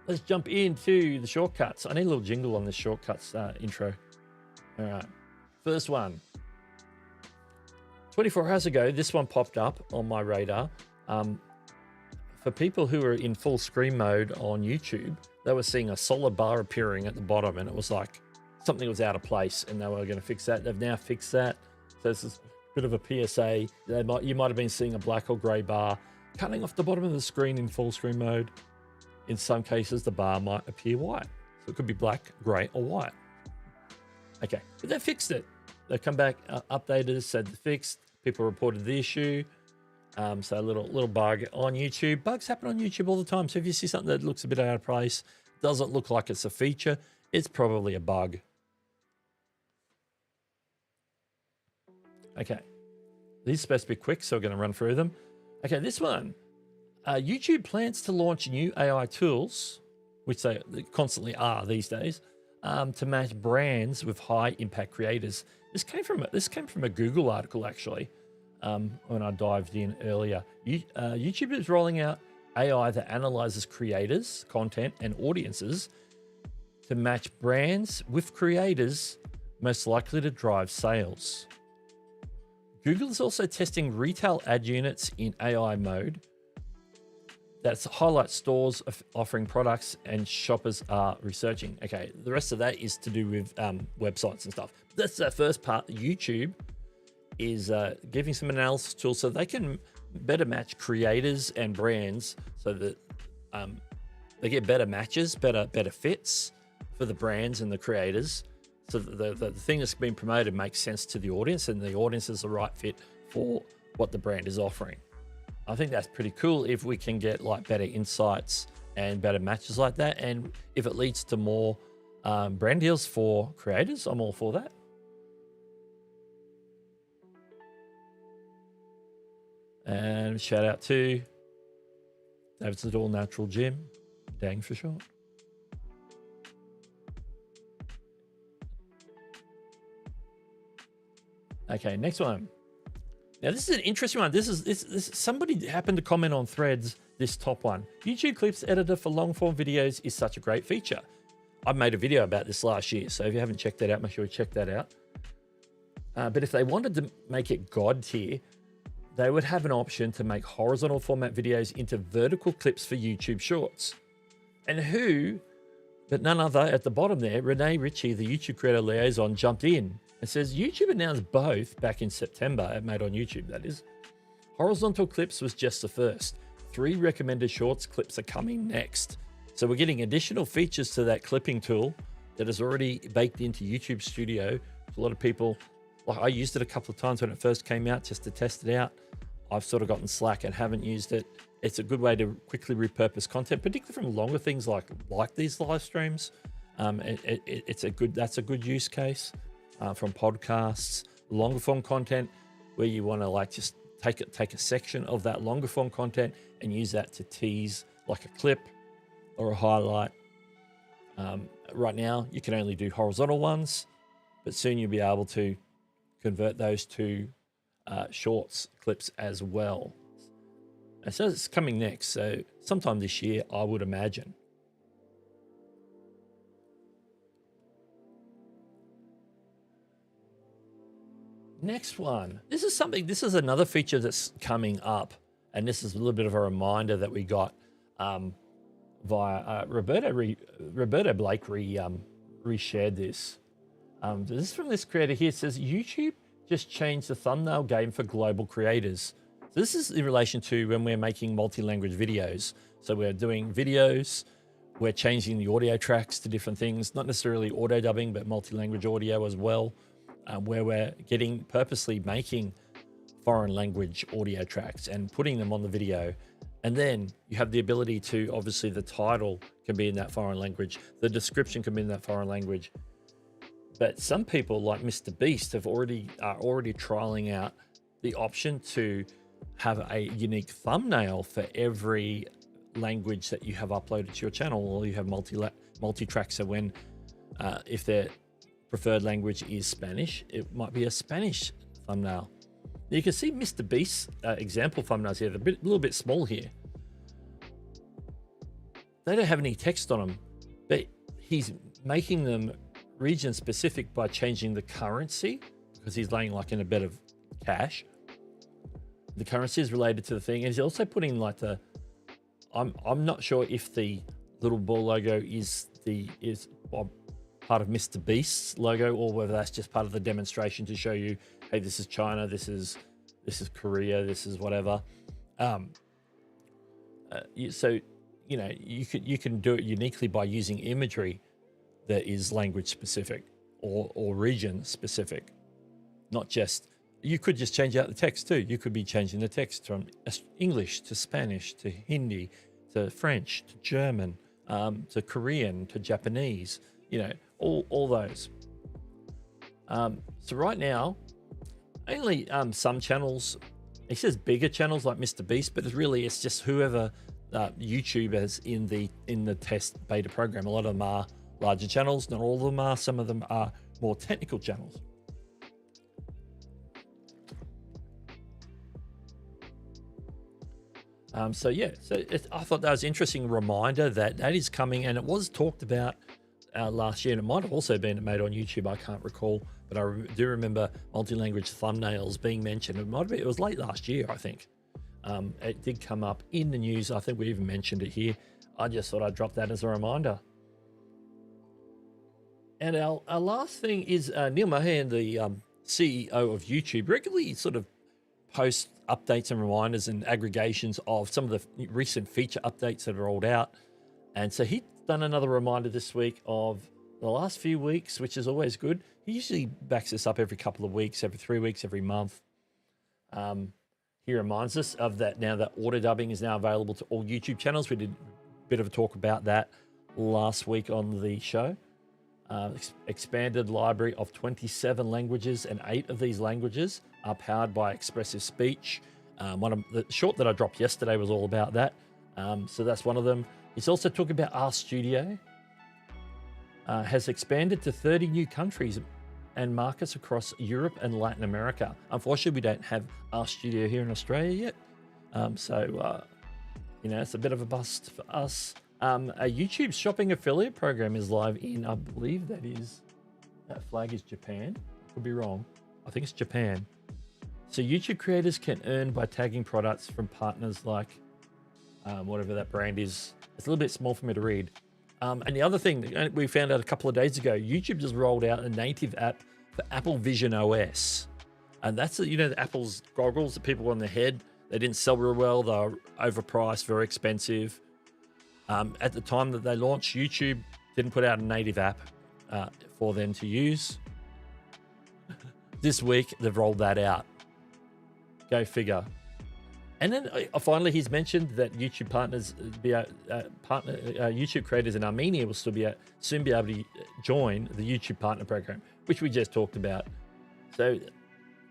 Let's jump into the shortcuts. I need a little jingle on this shortcuts intro. All right. First one. 24 hours ago, this one popped up on my radar. For people who are in full screen mode on YouTube, they were seeing a solid bar appearing at the bottom, and it was like something was out of place, and they were going to fix that. They've now fixed that. So this is a bit of a PSA. You might have been seeing a black or grey bar cutting off the bottom of the screen in full screen mode. In some cases, the bar might appear white. So it could be black, grey, or white. Okay, but they fixed it. They come back, updated, said they're fixed. People reported the issue. So a little bug on YouTube. Bugs happen on YouTube all the time. So if you see something that looks a bit out of place, doesn't look like it's a feature, it's probably a bug. Okay. These are supposed to be quick, so we're going to run through them. Okay, this one. YouTube plans to launch new AI tools, which they constantly are these days, to match brands with high impact creators. This came from a Google article actually. When I dived in earlier, YouTube is rolling out AI that analyzes creators, content, and audiences to match brands with creators most likely to drive sales. Google is also testing retail ad units in AI mode that highlights stores offering products and shoppers are researching. Okay, the rest of that is to do with websites and stuff. That's the first part. YouTube is giving some analysis tools so they can better match creators and brands so that they get better matches, better fits for the brands and the creators, so that the thing that's being promoted makes sense to the audience and the audience is the right fit for what the brand is offering. I think that's pretty cool if we can get like better insights and better matches like that. And if it leads to more brand deals for creators, I'm all for that. And shout out to David's Little Natural Gym, Dang for short. Okay, next one. Now this is an interesting one. This is somebody happened to comment on Threads. This top one, YouTube Clips editor for long form videos is such a great feature. I made a video about this last year, so if you haven't checked that out, make sure you check that out. But if they wanted to make it God tier, they would have an option to make horizontal format videos into vertical clips for YouTube Shorts. And who, but none other at the bottom there, Renee Ritchie, the YouTube creator liaison, jumped in and says YouTube announced both back in September at Made on YouTube, that is. Horizontal clips was just the first. 3 recommended Shorts clips are coming next. So we're getting additional features to that clipping tool that is already baked into YouTube Studio. A lot of people, like I used it a couple of times when it first came out just to test it out. I've sort of gotten slack and haven't used it. It's a good way to quickly repurpose content, particularly from longer things like these live streams. That's a good use case from podcasts, longer form content where you want to like just take a section of that longer form content and use that to tease like a clip or a highlight. Right now, you can only do horizontal ones, but soon you'll be able to convert those to Shorts clips as well. And so it's coming next. So sometime this year, I would imagine. Next one. This is another feature that's coming up. And this is a little bit of a reminder that we got via Roberta Blake reshared this. This is from this creator here. It says, YouTube just changed the thumbnail game for global creators. So this is in relation to when we're making multi-language videos. So we're doing videos, we're changing the audio tracks to different things, not necessarily auto dubbing, but multi-language audio as well, where we're purposely making foreign language audio tracks and putting them on the video. And then you have the ability to, obviously the title can be in that foreign language, the description can be in that foreign language. But some people like Mr. Beast are already trialing out the option to have a unique thumbnail for every language that you have uploaded to your channel, or you have multi-track. So when, if their preferred language is Spanish, it might be a Spanish thumbnail. You can see Mr. Beast's example thumbnails here. They're a little bit small here. They don't have any text on them, but he's making them region specific by changing the currency, because he's laying like in a bed of cash. The currency is related to the thing, and he's also putting like the. I'm not sure if the little ball logo is part of Mr. Beast's logo, or whether that's just part of the demonstration to show you, hey, this is China, this is Korea, this is whatever. So you know you can do it uniquely by using imagery that is language specific or region specific, not just. You could just change out the text too. You could be changing the text from English to Spanish to Hindi to French to German to Korean to Japanese. You know, all those. So right now, only some channels He says bigger channels like Mr. Beast, but it's just whoever YouTube is in the test beta program. A lot of them are larger channels, not all of them are. Some of them are more technical channels. I thought that was an interesting reminder that is coming, and it was talked about last year, and it might have also been made on YouTube. I can't recall, but I do remember multi-language thumbnails being mentioned. It was late last year, I think. It did come up in the news. I think we even mentioned it here. I just thought I'd drop that as a reminder. And our last thing is Neil Mahan, the CEO of YouTube, regularly sort of posts updates and reminders and aggregations of some of the recent feature updates that are rolled out. And so he's done another reminder this week of the last few weeks, which is always good. He usually backs this up every couple of weeks, every 3 weeks, every month. He reminds us of that now that auto dubbing is now available to all YouTube channels. We did a bit of a talk about that last week on the show. Expanded library of 27 languages, and 8 of these languages are powered by expressive speech. One of the short that I dropped yesterday was all about that. So that's one of them. He's also talking about RStudio. Has expanded to 30 new countries and markets across Europe and Latin America. Unfortunately, we don't have RStudio here in Australia yet. It's a bit of a bust for us. A YouTube shopping affiliate program is live in, I believe that flag is Japan. Could be wrong. I think it's Japan. So YouTube creators can earn by tagging products from partners like whatever that brand is. It's a little bit small for me to read. And the other thing we found out a couple of days ago, YouTube just rolled out a native app for Apple Vision OS. And that's, the Apple's goggles that people on their head. They didn't sell real well. They were overpriced, very expensive. At the time that they launched, YouTube didn't put out a native app for them to use. This week, they've rolled that out. Go figure. And then finally, he's mentioned that YouTube YouTube creators in Armenia will soon be able to join the YouTube partner program, which we just talked about. So,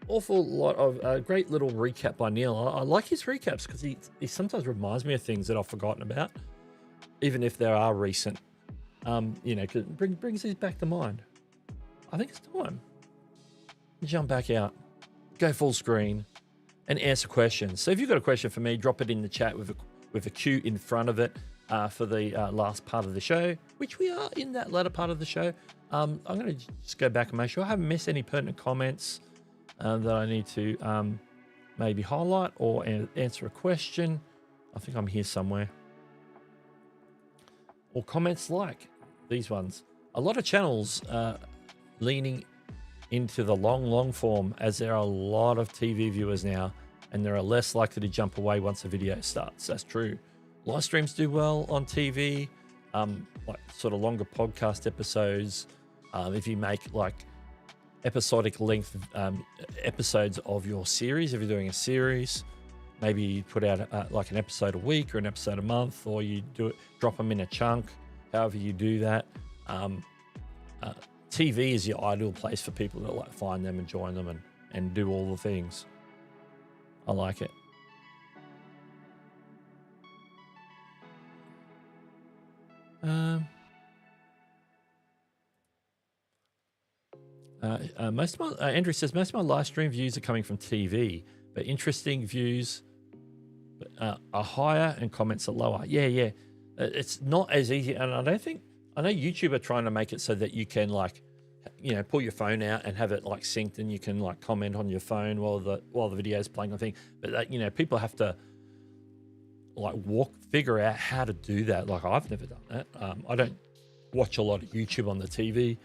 awful lot of great little recap by Neil. I like his recaps because he sometimes reminds me of things that I've forgotten about, even if they are recent. Cause it brings these back to mind. I think it's time. Jump back out, go full screen, and answer questions. So if you've got a question for me, drop it in the chat with a Q in front of it for the last part of the show, which we are in that latter part of the show. I'm going to just go back and make sure I haven't missed any pertinent comments that I need to maybe highlight or answer a question. I think I'm here somewhere. Or comments like these ones. A lot of channels leaning into the long form, as there are a lot of TV viewers now, and there are less likely to jump away once the video starts. That's true. Live streams do well on TV, like sort of longer podcast episodes. If you make like episodic length episodes of your series, if you're doing a series, maybe you put out like an episode a week or an episode a month, or you drop them in a chunk, however you do that. TV is your ideal place for people to like find them and join them and do all the things. I like it. Andrew says most of my live stream views are coming from TV, but interesting views are higher and comments are lower. Yeah. It's not as easy, and I know YouTube are trying to make it so that you can like, pull your phone out and have it like synced, and you can like comment on your phone while the video is playing on thing. But that, people have to like figure out how to do that. Like I've never done that. I don't watch a lot of YouTube on the TV.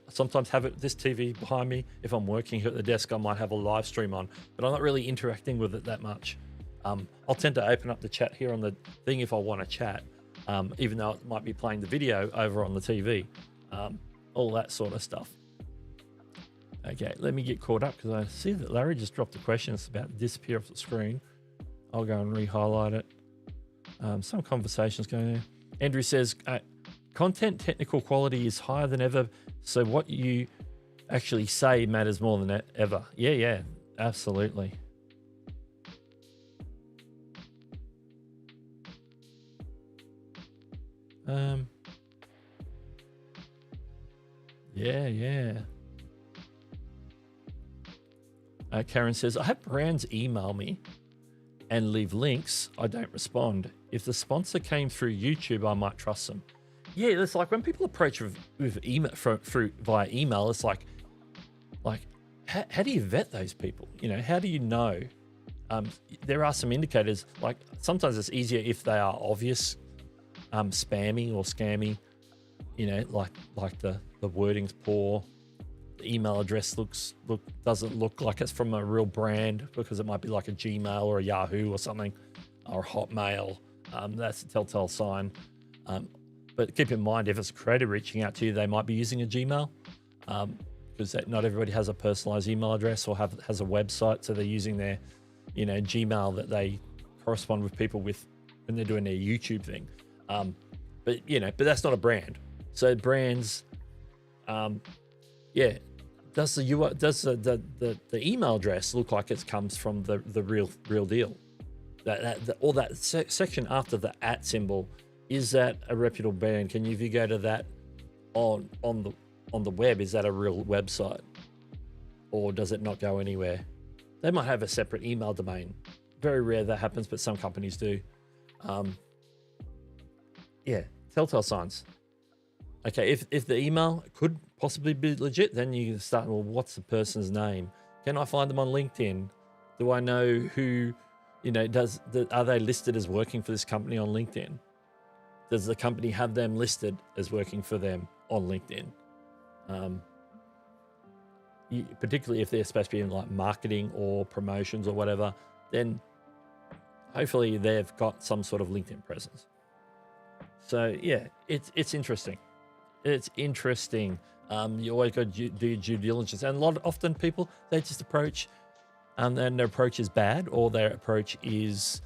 Sometimes have this TV behind me. If I'm working here at the desk, I might have a live stream on, but I'm not really interacting with it that much. I'll tend to open up the chat here on the thing if I want to chat, even though it might be playing the video over on the TV. All that sort of stuff. Okay, let me get caught up because I see that Larry just dropped a question. It's about to disappear off the screen. I'll go and re-highlight it. Some conversations going there. Andrew says, content technical quality is higher than ever, so what you actually say matters more than ever. Yeah, absolutely. Yeah. Karen says, I have brands email me and leave links. I don't respond. If the sponsor came through YouTube, I might trust them. Yeah, it's like when people approach with email via email, it's like how do you vet those people? You know, how do you know? There are some indicators. Like sometimes it's easier if they are obvious, spammy or scammy. You know, like the wording's poor, the email address doesn't look like it's from a real brand because it might be like a Gmail or a Yahoo or something, or Hotmail. That's a telltale sign. But keep in mind, if it's a creator reaching out to you, they might be using a Gmail, because not everybody has a personalized email address or has a website, so they're using their, you know, Gmail that they correspond with people with when they're doing their YouTube thing. But you know, but that's not a brand. So brands, yeah. Does the email address look like it comes from the real deal? That section after the @ symbol, is that a reputable brand? If you go to that on the web, is that a real website, or does it not go anywhere? They might have a separate email domain. Very rare that happens, but some companies do. Yeah, telltale signs. Okay, if the email could possibly be legit, then you start, well, what's the person's name? Can I find them on LinkedIn? Do I know who, you know, are they listed as working for this company on LinkedIn? Does the company have them listed as working for them on LinkedIn? Particularly if they're supposed to be in like marketing or promotions or whatever, then hopefully they've got some sort of LinkedIn presence. So yeah, it's interesting. It's interesting. You always got to do your due diligence, and often people, they just approach, and their approach is bad, or their approach is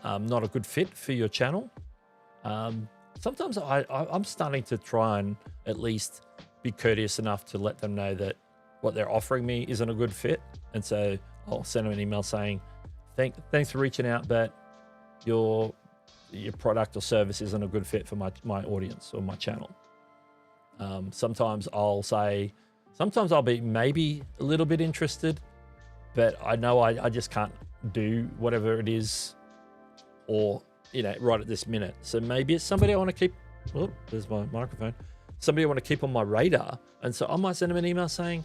not a good fit for your channel. Sometimes I'm starting to try and at least be courteous enough to let them know that what they're offering me isn't a good fit, and so I'll send them an email saying, thanks for reaching out, but your product or service isn't a good fit for my audience or my channel. Sometimes I'll be maybe a little bit interested, but I know I just can't do whatever it is, or, you know, right at this minute. So maybe it's somebody I want to keep. Oh, there's my microphone. Somebody I want to keep on my radar, and so I might send them an email saying,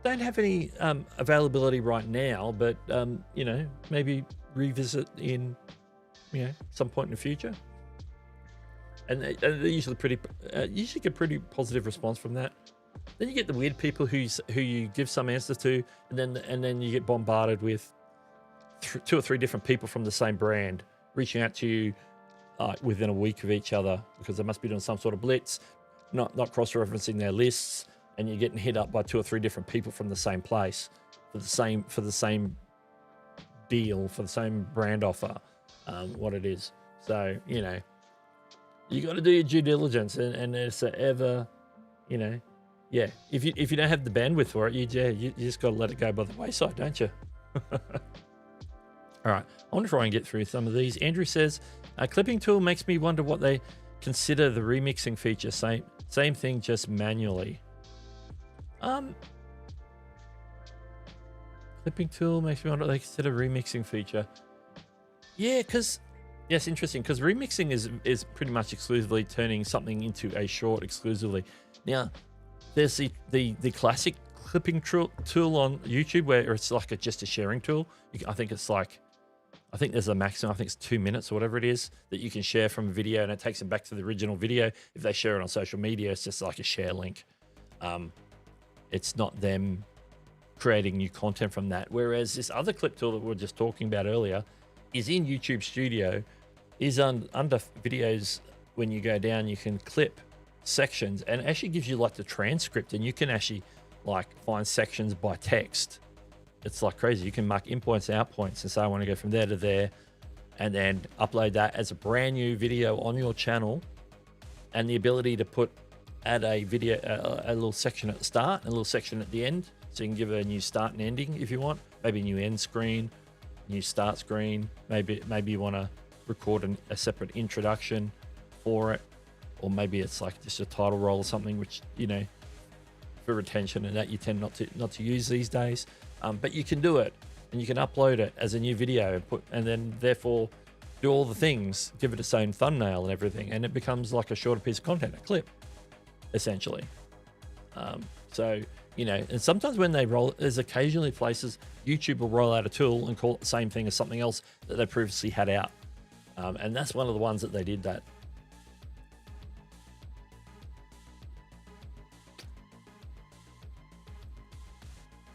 don't have any availability right now, but you know, maybe revisit in, you know, some point in the future. And they're usually usually get pretty positive response from that. Then you get the weird people who you give some answer to, and then you get bombarded with 2 or 3 different people from the same brand reaching out to you within a week of each other, because they must be doing some sort of blitz, not cross-referencing their lists, and you're getting hit up by 2 or 3 different people from the same place for the same deal, for the same brand offer, what it is. So, you know, you got to do your due diligence, and it's ever, you know, yeah. If you don't have the bandwidth for it, you just got to let it go by the wayside, don't you? All right, I want to try and get through some of these. Andrew says, a clipping tool makes me wonder what they consider the remixing feature. Same thing, just manually. Clipping tool makes me wonder what they consider remixing feature. Yeah, because yes, interesting, because remixing is pretty much exclusively turning something into a short exclusively. Now, there's the classic clipping tool on YouTube where it's like just a sharing tool. I think there's a maximum, I think it's 2 minutes or whatever it is that you can share from a video, and it takes them back to the original video. If they share it on social media, it's just like a share link. It's not them creating new content from that. Whereas this other clip tool that we were just talking about earlier is in YouTube Studio, is under videos. When you go down, you can clip sections, and it actually gives you like the transcript, and you can actually like find sections by text. It's like crazy. You can mark in points and out points and say, I want to go from there to there, and then upload that as a brand new video on your channel. And the ability to add a video, a little section at the start and a little section at the end. So you can give it a new start and ending if you want, maybe a new end screen, new start screen. Maybe you want to record a separate introduction for it. or maybe it's like just a title role or something, which, you know, for retention and that you tend not to use these days. But you can do it, and you can upload it as a new video and then therefore do all the things, give it its own thumbnail and everything, and it becomes like a shorter piece of content, a clip, essentially. So, you know, and sometimes when they roll, there's occasionally places YouTube will roll out a tool and call it the same thing as something else that they previously had out. And that's one of the ones that they did that.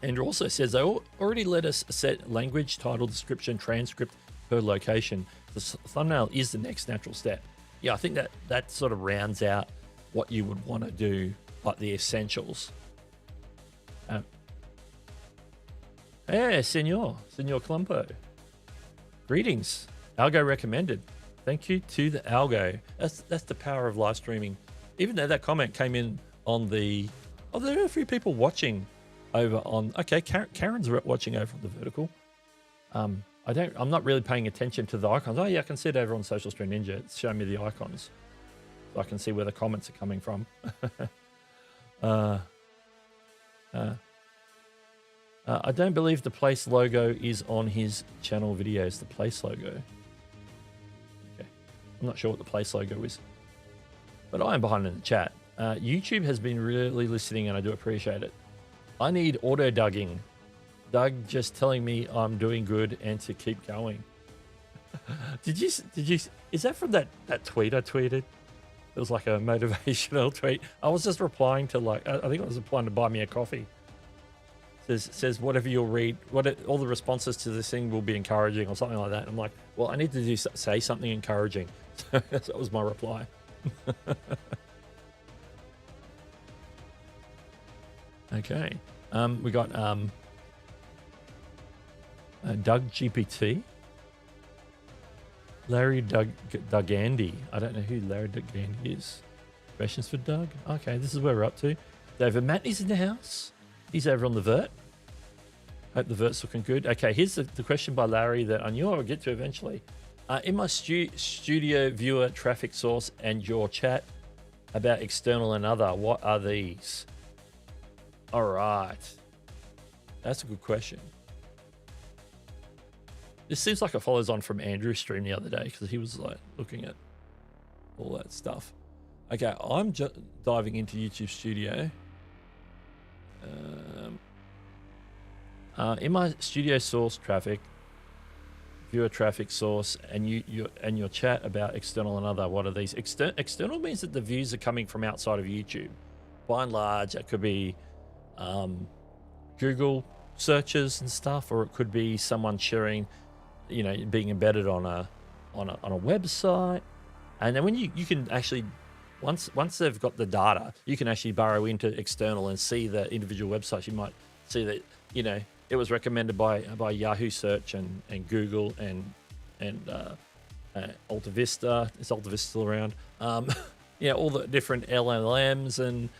Andrew also says they already let us set language, title, description, transcript per location. The thumbnail is the next natural step. Yeah, I think that sort of rounds out what you would want to do, like the essentials. Hey, Senor Clumpo. Greetings. Algo recommended. Thank you to the Algo. That's the power of live streaming. Even though that comment came in on the... Oh, there are a few people watching over on... Okay, Karen's watching over on the vertical. I'm not really paying attention to the icons. Oh yeah, I can see it over on Social Stream Ninja. It's showing me the icons, so I can see where the comments are coming from. I don't believe the place logo is on his channel videos. The place logo. Okay, I'm not sure what the place logo is, but I am behind in the chat. YouTube has been really listening, and I do appreciate it. I need auto dugging. Doug just telling me I'm doing good and to keep going. Did you? Is that from that tweet I tweeted? It was like a motivational tweet. I was just replying to I think I was replying to buy me a coffee. Says whatever you'll read, all the responses to this thing will be encouraging or something like that. And I'm like, well, I need to say something encouraging. So that was my reply. Okay, we got Doug GPT, Larry Dugandy. I don't know who Larry Dugandy is. Questions for Doug? Okay, this is where we're up to. David Matney's in the house. He's over on the vert. Hope the vert's looking good. Okay, here's the question by Larry that I knew I would get to eventually. In my studio viewer traffic source and your chat about external and other, what are these? All right. That's a good question. This seems like it follows on from Andrew's stream the other day because he was like looking at all that stuff. Okay, I'm just diving into YouTube Studio. In my studio source traffic, viewer traffic source, and your chat about external and other, what are these? External means that the views are coming from outside of YouTube. By and large, it could be Google searches and stuff, or it could be someone sharing, you know, being embedded on a website. And then when you can actually, once they've got the data, you can actually burrow into external and see the individual websites. You might see that, you know, it was recommended by Yahoo search and Google and Alta Vista. Is Alta Vista still around? Yeah, all the different LLMs and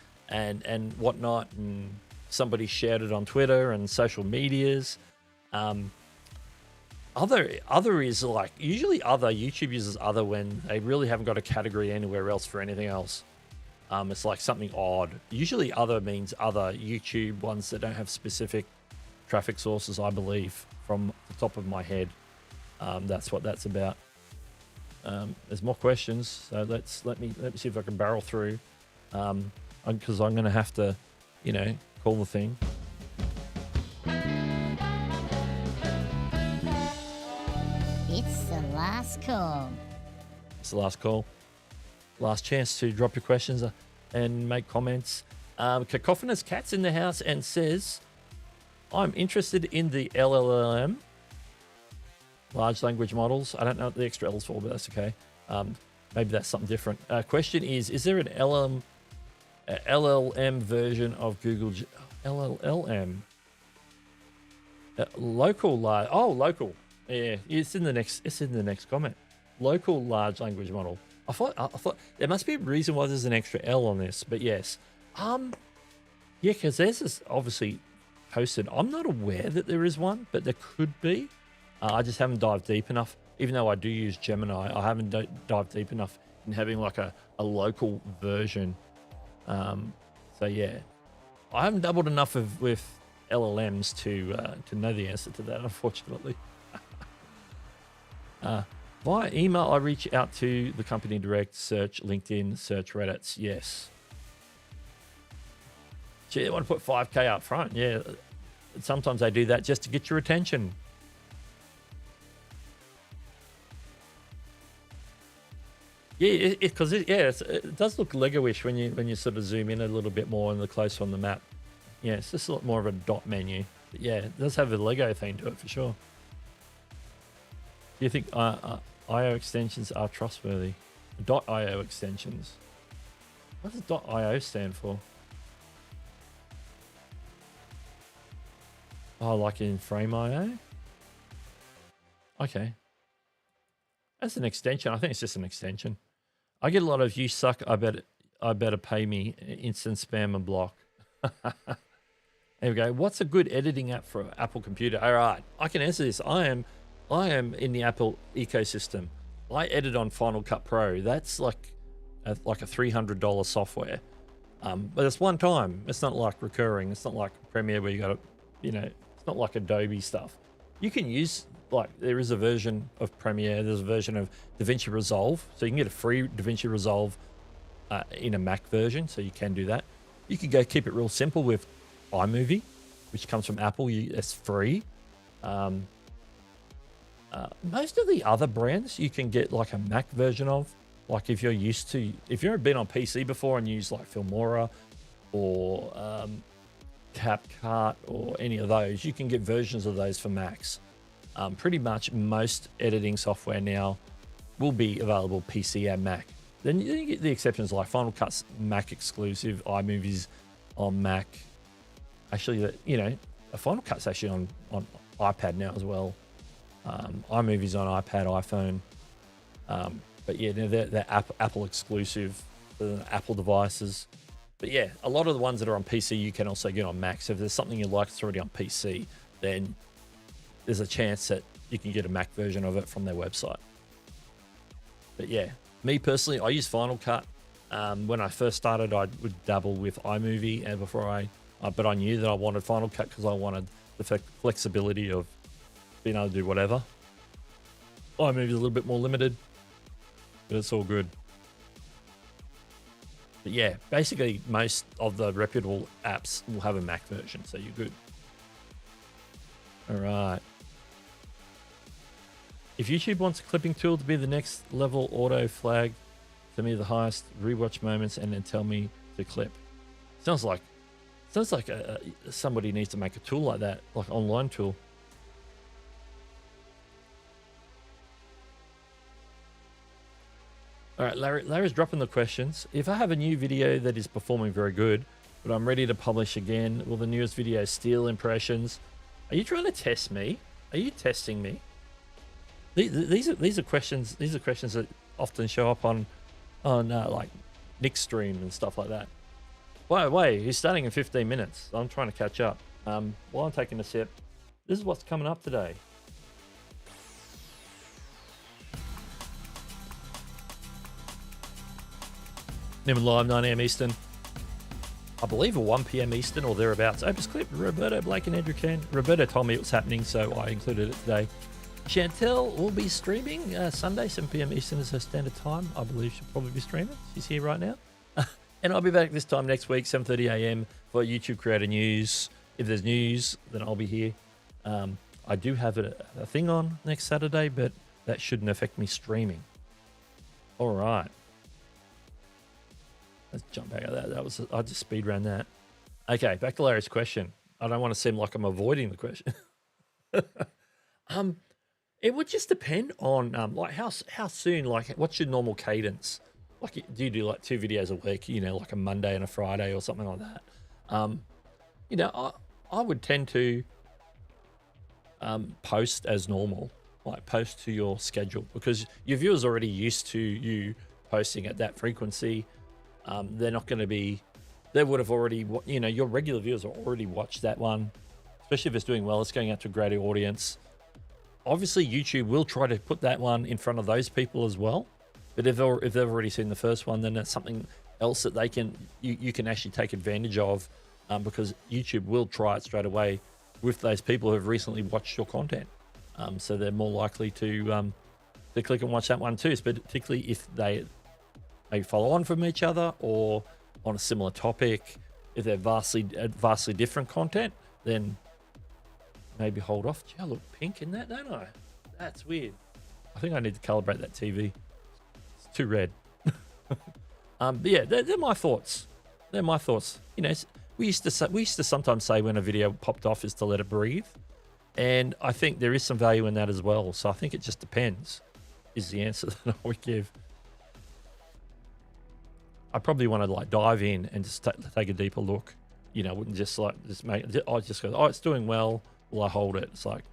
whatnot, and somebody shared it on Twitter and social medias. Other is like, usually other, YouTube uses other when they really haven't got a category anywhere else for anything else. It's like something odd. Usually other means other YouTube ones that don't have specific traffic sources, I believe, from the top of my head. That's what that's about. There's more questions, so let me see if I can barrel through, because I'm going to have to, you know, call the thing. It's the last call. It's the last call. Last chance to drop your questions and make comments. Cacophonous Cat's in the house and says, I'm interested in the LLM, large language models. I don't know what the extra L's for, but that's okay. Maybe that's something different. Question is there an LLM version of Google? LLM? Local large. Oh, local. Yeah, it's in the next comment. Local large language model. I thought there must be a reason why there's an extra L on this, but yes. Yeah, because there's this obviously posted. I'm not aware that there is one, but there could be. I just haven't dived deep enough. Even though I do use Gemini, I haven't dived deep enough and having like a local version. So yeah, I haven't dabbled enough with LLMs to know the answer to that, unfortunately. Via email, I reach out to the company direct, search LinkedIn, search Reddits. Yes. Gee, they want to put 5K up front. Yeah. Sometimes they do that just to get your attention. Yeah, because it does look Lego-ish when you sort of zoom in a little bit more and the closer on the map. Yeah, it's just a lot more of a dot menu. But yeah, it does have a Lego theme to it for sure. Do you think IO extensions are trustworthy? .io extensions. What does .io stand for? Oh, like in Frame.io? Okay. That's an extension. I think it's just an extension. I get a lot of "you suck, I better pay me" instant spam and block. There we go. What's a good editing app for an Apple computer? All right, I can answer this. I am in the Apple ecosystem. I edit on Final Cut Pro. That's like a $300 software. But it's one time. It's not like recurring. It's not like Premiere where you got to, it's not like Adobe stuff. You can use, like, there is a version of Premiere. There's a version of DaVinci Resolve. So you can get a free DaVinci Resolve in a Mac version. So you can do that. You can go keep it real simple with iMovie, which comes from Apple. It's free. Most of the other brands you can get like a Mac version of. Like if you've been on PC before and used like Filmora or CapCut or any of those, you can get versions of those for Macs. Pretty much most editing software now will be available PC and Mac. Then you get the exceptions like Final Cut's Mac exclusive, iMovie's on Mac. Actually, a Final Cut's actually on iPad now as well. iMovie's on iPad, iPhone. But yeah, they're Apple exclusive, Apple devices. But yeah, a lot of the ones that are on PC, you can also get on Mac. So if there's something you like that's already on PC, then there's a chance that you can get a Mac version of it from their website. But yeah, me personally, I use Final Cut. When I first started, I would dabble with iMovie, and but I knew that I wanted Final Cut because I wanted the flexibility of being able to do whatever. iMovie's a little bit more limited, but it's all good. But yeah, basically most of the reputable apps will have a Mac version, so you're good. All right. If YouTube wants a clipping tool to be the next level auto flag, tell me the highest rewatch moments and then tell me to clip. Sounds like somebody needs to make a tool like that, like an online tool. All right, Larry's dropping the questions. If I have a new video that is performing very good, but I'm ready to publish again, will the newest video steal impressions? Are you trying to test me? Are you testing me? These are questions. These are questions that often show up on like Nick's stream and stuff like that. Wait, he's starting in 15 minutes. I'm trying to catch up. While I'm taking a sip, this is what's coming up today. Nimbin Live, 9 a.m. Eastern. I believe, or 1 p.m. Eastern or thereabouts. Opus Clip, Roberto, Blake, and Andrew Ken. Roberto told me it was happening, so I included it today. Chantel will be streaming Sunday, 7 p.m. Eastern is her standard time. I believe she'll probably be streaming. She's here right now. And I'll be back this time next week, 7:30 a.m. for YouTube Creator News. If there's news, then I'll be here. I do have a thing on next Saturday, but that shouldn't affect me streaming. All right. Let's jump back at that. I just speed ran that. Okay, back to Larry's question. I don't want to seem like I'm avoiding the question. It would just depend on like how soon, like what's your normal cadence? Like, do you do like 2 videos a week? Like a Monday and a Friday or something like that. I would tend to post as normal, like post to your schedule, because your viewers are already used to you posting at that frequency. They're not going to be, they would have already, your regular viewers have already watched that one, especially if it's doing well, it's going out to a greater audience. Obviously, YouTube will try to put that one in front of those people as well. But if they've already seen the first one, then that's something else that you can actually take advantage of, because YouTube will try it straight away with those people who have recently watched your content. So they're more likely to click and watch that one too, particularly if they follow on from each other or on a similar topic. If they're vastly different content, then maybe hold off. Gee, I look pink in that, don't I? That's weird. I think I need to calibrate that TV. It's too red. But yeah, they're my thoughts. They're my thoughts. You know, we used to sometimes say when a video popped off is to let it breathe, and I think there is some value in that as well. So I think it just depends, is the answer that I would give. I probably want to like dive in and just take a deeper look. You know, wouldn't just like I just go, oh, it's doing well. Will I hold it? It's like,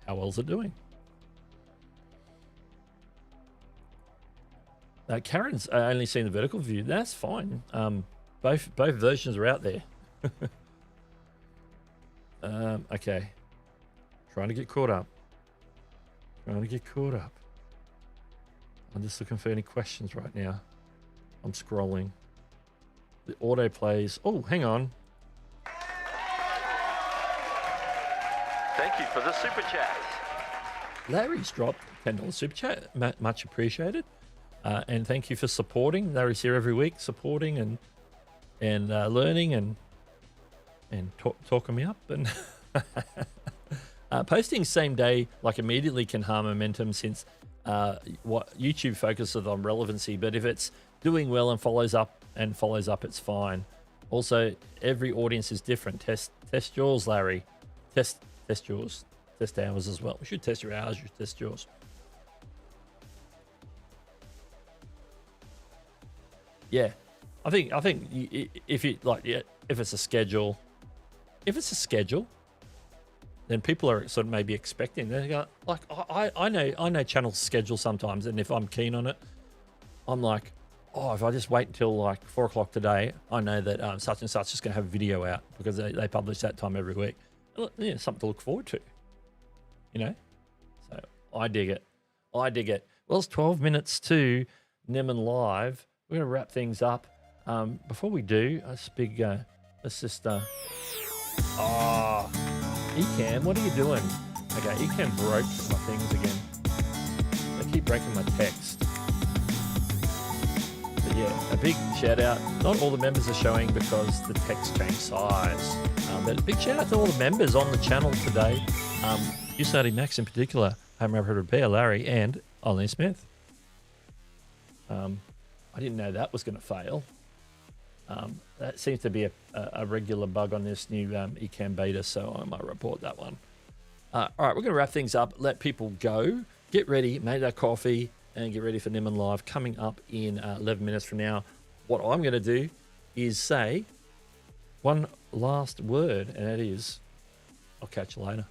how well is it doing? Karen's only seen the vertical view. That's fine. Both versions are out there. Okay. Trying to get caught up. I'm just looking for any questions right now. I'm scrolling. The auto plays. Oh, hang on. Thank you for the super chat. Larry's dropped $10 super chat. Much appreciated. And thank you for supporting. Larry's here every week, supporting and learning and talking me up and posting same day like immediately can harm momentum, since what YouTube focuses on relevancy. But if it's doing well and follows up, it's fine. Also, every audience is different. Test yours, Larry. Test yours. Test ours as well. We should test your hours. You should test yours. Yeah, I think if it's a schedule, then people are sort of maybe expecting. They go like, I know channels schedule sometimes, and if I'm keen on it, I'm like, oh, if I just wait until like 4 o'clock today, I know that such and such is going to have a video out because they publish that time every week. Yeah, something to look forward to, you know. So I dig it. Well, it's 12 minutes to Nemen Live. We're going to wrap things up. Before we do, let's just, Ecamm, what are you doing? Okay, Ecamm broke my things again. They keep breaking my text. But yeah, a big shout out. Not all the members are showing because the text changed size. But a big shout out to all the members on the channel today. Hewson Max in particular, Home Repair, Larry, and Ollie Smith. I didn't know that was going to fail. That seems to be a regular bug on this new Ecamm beta, so I might report that one. All right, we're going to wrap things up, let people go, get ready, make that coffee, and get ready for Nemen Live coming up in 11 minutes from now. What I'm going to do is say one last word, and that is, I'll catch you later.